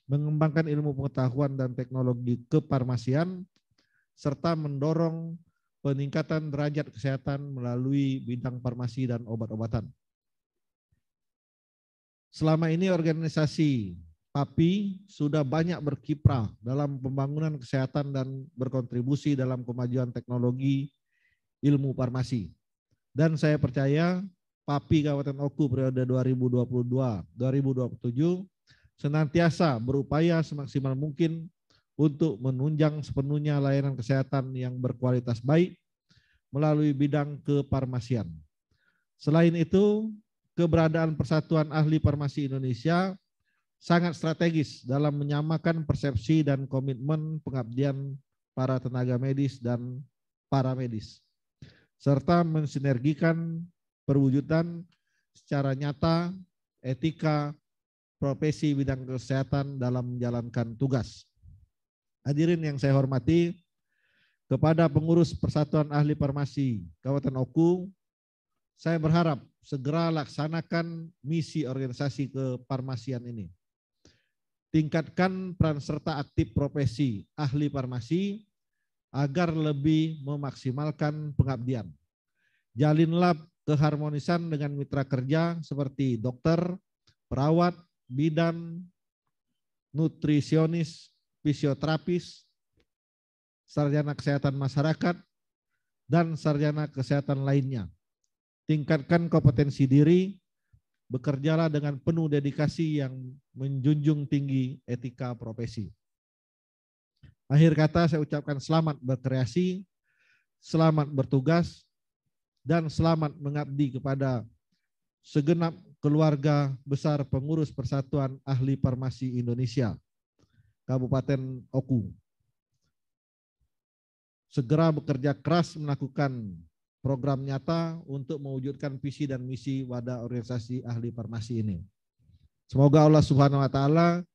mengembangkan ilmu pengetahuan dan teknologi kefarmasian, serta mendorong peningkatan derajat kesehatan melalui bidang farmasi dan obat-obatan. Selama ini organisasi PAPI sudah banyak berkiprah dalam pembangunan kesehatan dan berkontribusi dalam kemajuan teknologi ilmu farmasi. Dan saya percaya PAPI Kabupaten Oku periode 2022-2027 senantiasa berupaya semaksimal mungkin untuk menunjang sepenuhnya layanan kesehatan yang berkualitas baik melalui bidang kefarmasian. Selain itu, keberadaan Persatuan Ahli Farmasi Indonesia sangat strategis dalam menyamakan persepsi dan komitmen pengabdian para tenaga medis dan paramedis, serta mensinergikan perwujudan secara nyata etika profesi bidang kesehatan dalam menjalankan tugas. Hadirin yang saya hormati, kepada pengurus Persatuan Ahli Farmasi Kabupaten Oku, saya berharap segera laksanakan misi organisasi kefarmasian ini. Tingkatkan peran serta aktif profesi ahli farmasi agar lebih memaksimalkan pengabdian. Jalinlah keharmonisan dengan mitra kerja seperti dokter, perawat, bidan, nutrisionis, fisioterapis, sarjana kesehatan masyarakat, dan sarjana kesehatan lainnya. Tingkatkan kompetensi diri, bekerjalah dengan penuh dedikasi yang menjunjung tinggi etika profesi. Akhir kata saya ucapkan selamat berkreasi, selamat bertugas, dan selamat mengabdi kepada segenap keluarga besar pengurus Persatuan Ahli Farmasi Indonesia, Kabupaten Oku. Segera bekerja keras melakukan program nyata untuk mewujudkan visi dan misi wadah organisasi ahli farmasi ini. Semoga Allah Subhanahu wa Ta'ala,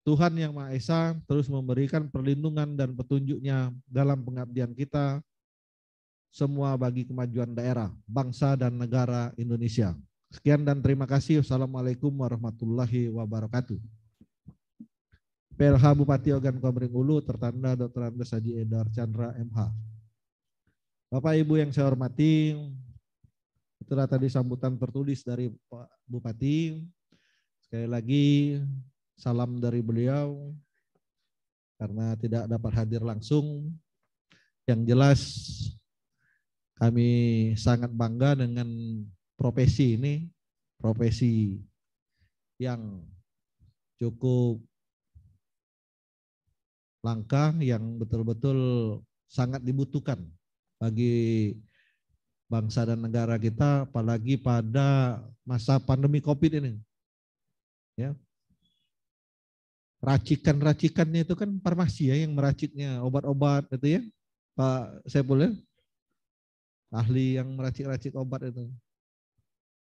Tuhan Yang Maha Esa, terus memberikan perlindungan dan petunjuknya dalam pengabdian kita semua bagi kemajuan daerah, bangsa, dan negara Indonesia. Sekian dan terima kasih. Wassalamualaikum warahmatullahi wabarakatuh. PLH Bupati Ogan Komering Ulu tertanda Dr. Andes Haji Edar Chandra MH. Bapak Ibu yang saya hormati, itulah tadi sambutan tertulis dari Pak Bupati. Sekali lagi salam dari beliau karena tidak dapat hadir langsung. Yang jelas kami sangat bangga dengan profesi ini, profesi yang cukup langka, yang betul-betul sangat dibutuhkan bagi bangsa dan negara kita, apalagi pada masa pandemi COVID ini. Ya. Racikan-racikannya itu kan farmasi ya yang meraciknya, obat-obat itu ya, Pak Saiful ya, ahli yang meracik-racik obat itu.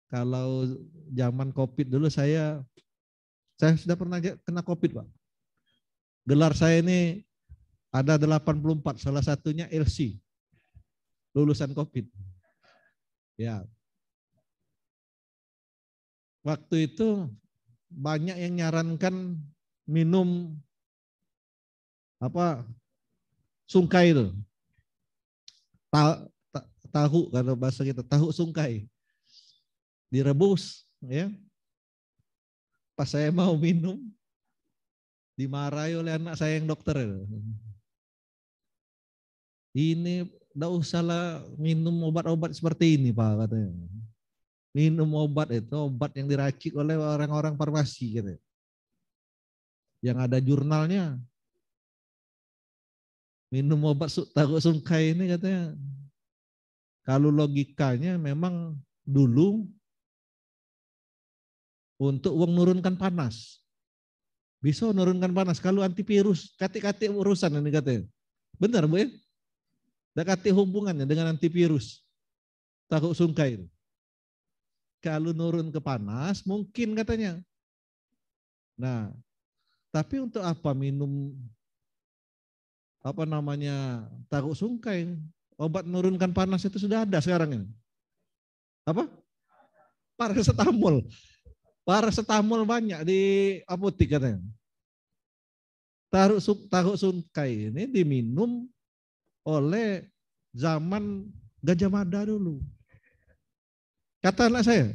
Kalau zaman COVID dulu saya sudah pernah kena COVID, Pak. Gelar saya ini ada 84, salah satunya LC, lulusan COVID. Ya. Waktu itu banyak yang nyarankan minum sungkai itu. Tahu kalau bahasa kita, tahu sungkai. Direbus, ya. Pas saya mau minum, dimarahi oleh anak saya yang dokter. Ini enggak usahlah minum obat-obat seperti ini, Pak, katanya. Minum obat itu obat yang diracik oleh orang-orang farmasi, katanya. Yang ada jurnalnya. minum obat takut sungkai ini katanya, kalau logikanya memang dulu untuk uang nurunkan panas. Bisa nurunkan panas. Kalau antivirus, kati-kati urusan ini katanya. Benar Bu ya? Ada kati hubungannya dengan antivirus. Takut sungkai. Kalau nurun ke panas, mungkin katanya. Nah, tapi untuk apa minum takut sungkai? Obat menurunkan panas itu sudah ada sekarang ini. Apa? Paracetamol. Paracetamol banyak di apotek katanya. Takut sungkai ini diminum oleh zaman Gajah Mada dulu. Kata anak saya,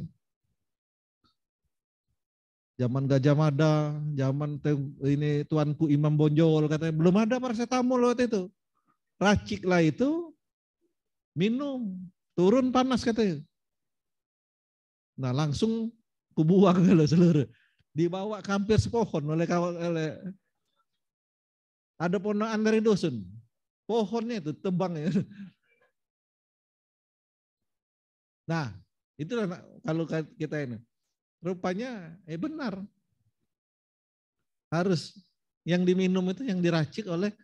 zaman Gajah Mada, zaman ini tuanku Imam Bonjol katanya belum ada paracetamol waktu itu. Raciklah itu, minum, turun panas katanya. Nah langsung kubuang kalau seluruh. Dibawa ke hampir sepohon oleh ada ponakan dari dusun. Pohonnya itu tebang ya. Nah, itulah kalau kita ini. Rupanya benar. Harus yang diminum itu yang diracik oleh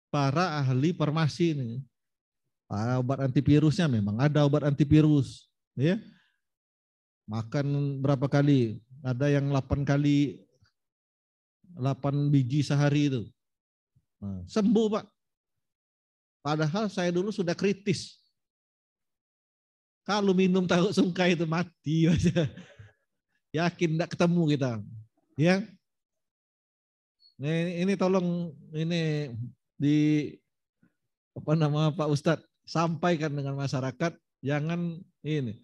para ahli farmasi ini. Obat antivirusnya memang ada obat antivirus, ya. Makan berapa kali? Ada yang 8 biji sehari itu. Nah, sembuh Pak. Padahal saya dulu sudah kritis. Kalau minum takut sungkai itu mati aja. Yakin tidak ketemu kita. Ya. Ini tolong ini di Pak Ustadz sampaikan dengan masyarakat, jangan ini.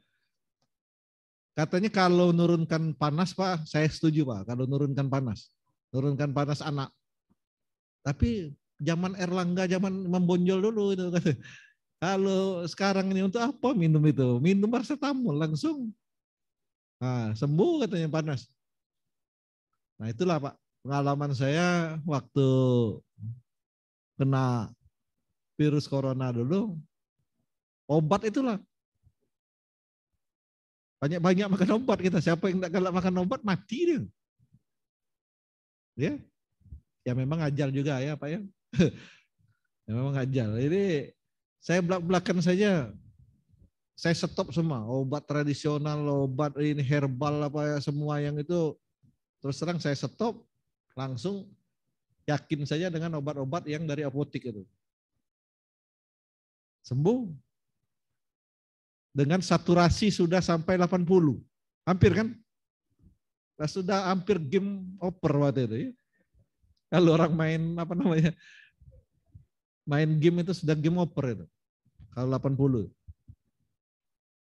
Katanya kalau nurunkan panas Pak, saya setuju Pak, kalau nurunkan panas anak. Tapi zaman Erlangga, zaman membonjol dulu itu. Kalau sekarang ini untuk apa minum itu? Minum paracetamol langsung. Nah, sembuh katanya panas. Nah itulah Pak, pengalaman saya waktu kena virus corona dulu, obat itulah. Banyak-banyak makan obat kita. Siapa yang tidak galak makan obat mati dia. Ya, ya memang ajal juga ya Pak ya. Ya memang ajal. Jadi saya belak-belakan saja. Saya stop semua obat tradisional, obat ini herbal apa ya semua yang itu terus terang saya stop, langsung yakin saja dengan obat-obat yang dari apotek itu. Sembuh. Dengan saturasi sudah sampai 80. Hampir kan? Nah, sudah hampir game over waktu itu ya. Kalau orang main main game itu sudah game over itu. Kalau 80.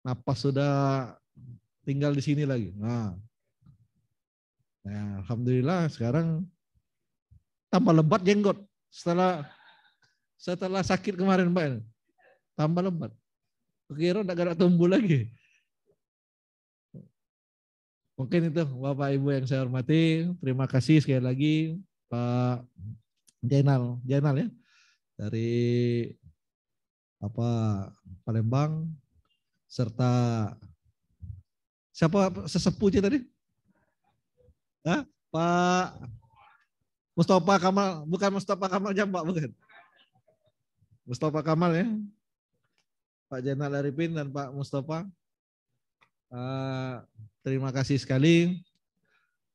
Napas sudah tinggal di sini lagi. Nah, alhamdulillah sekarang tambah lebat jenggot. Setelah sakit kemarin Mbak, tambah lebat. Kira enggak tumbuh lagi. Mungkin itu Bapak Ibu yang saya hormati. Terima kasih sekali lagi Pak Jainal ya dari Palembang serta siapa sesepuhnya tadi? Pak Mustafa Kamal, bukan Mustafa Kamal Jambak bukan. Mustafa Kamal ya. Pak Jainal Arifin dan Pak Mustafa. Terima kasih sekali.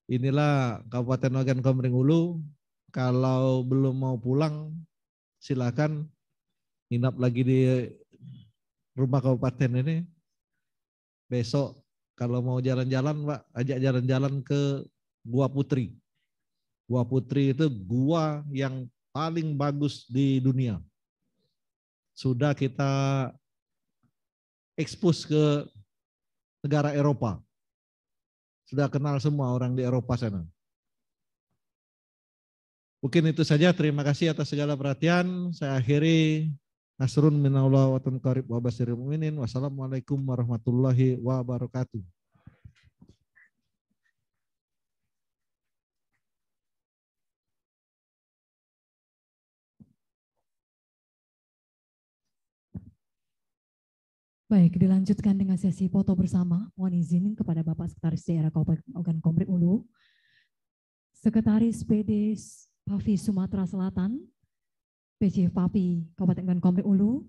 Inilah Kabupaten Ogan Komering Ulu. Kalau belum mau pulang, silakan nginap lagi di rumah kabupaten ini. Besok kalau mau jalan-jalan, Pak, ajak jalan-jalan ke Gua Putri. Gua Putri itu gua yang paling bagus di dunia. Sudah kita ekspos ke negara Eropa. Sudah kenal semua orang di Eropa sana. Mungkin itu saja. Terima kasih atas segala perhatian. Saya akhiri. Nasrun minallah wa tanqarib wa basiril mu'minin. Wassalamualaikum warahmatullahi wabarakatuh. Baik, dilanjutkan dengan sesi foto bersama. Mohon izin kepada Bapak Sekretaris Daerah Kabupaten Ogan Komering Ulu, Sekretaris PD PAVI Sumatera Selatan, PJ PAVI Kabupaten Ogan Komering Ulu,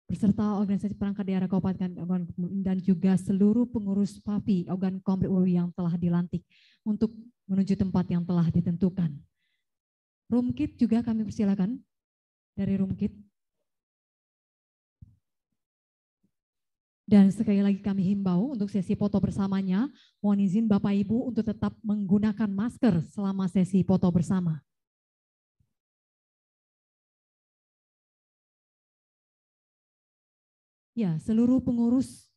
beserta organisasi perangkat daerah Kabupaten Ogan Komering dan juga seluruh pengurus PAVI Ogan Komering Ulu yang telah dilantik untuk menuju tempat yang telah ditentukan. Rumkit juga kami persilakan dari Rumkit. Dan sekali lagi kami himbau untuk sesi foto bersamanya, mohon izin Bapak Ibu untuk tetap menggunakan masker selama sesi foto bersama. Ya, seluruh pengurus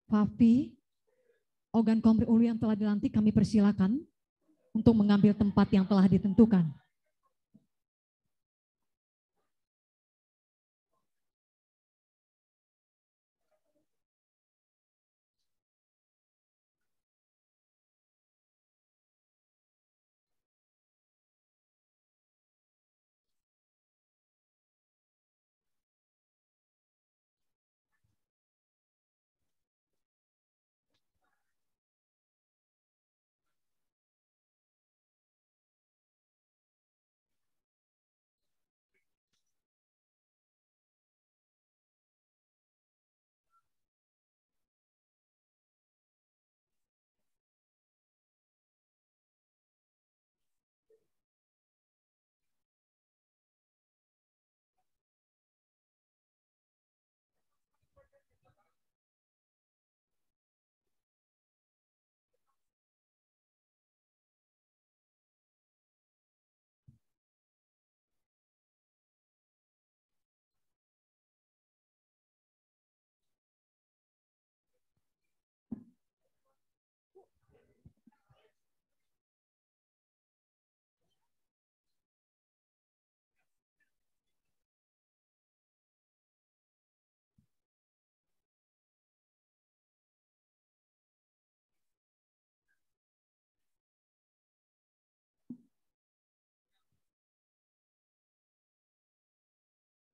PAVI Ogan Komering Ulu yang telah dilantik kami persilakan untuk mengambil tempat yang telah ditentukan.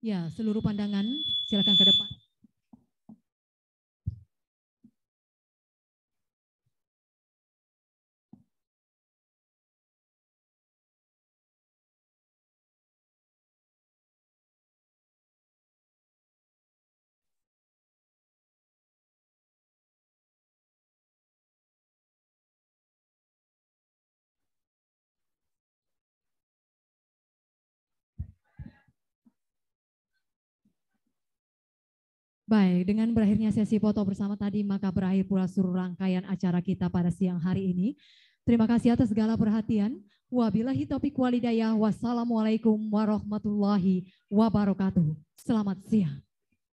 Ya, seluruh pandangan silakan ke depan. Baik, dengan berakhirnya sesi foto bersama tadi, maka berakhir pula seluruh rangkaian acara kita pada siang hari ini. Terima kasih atas segala perhatian. Wabillahi taufiq walhidayah. Wassalamualaikum warahmatullahi wabarakatuh. Selamat siang.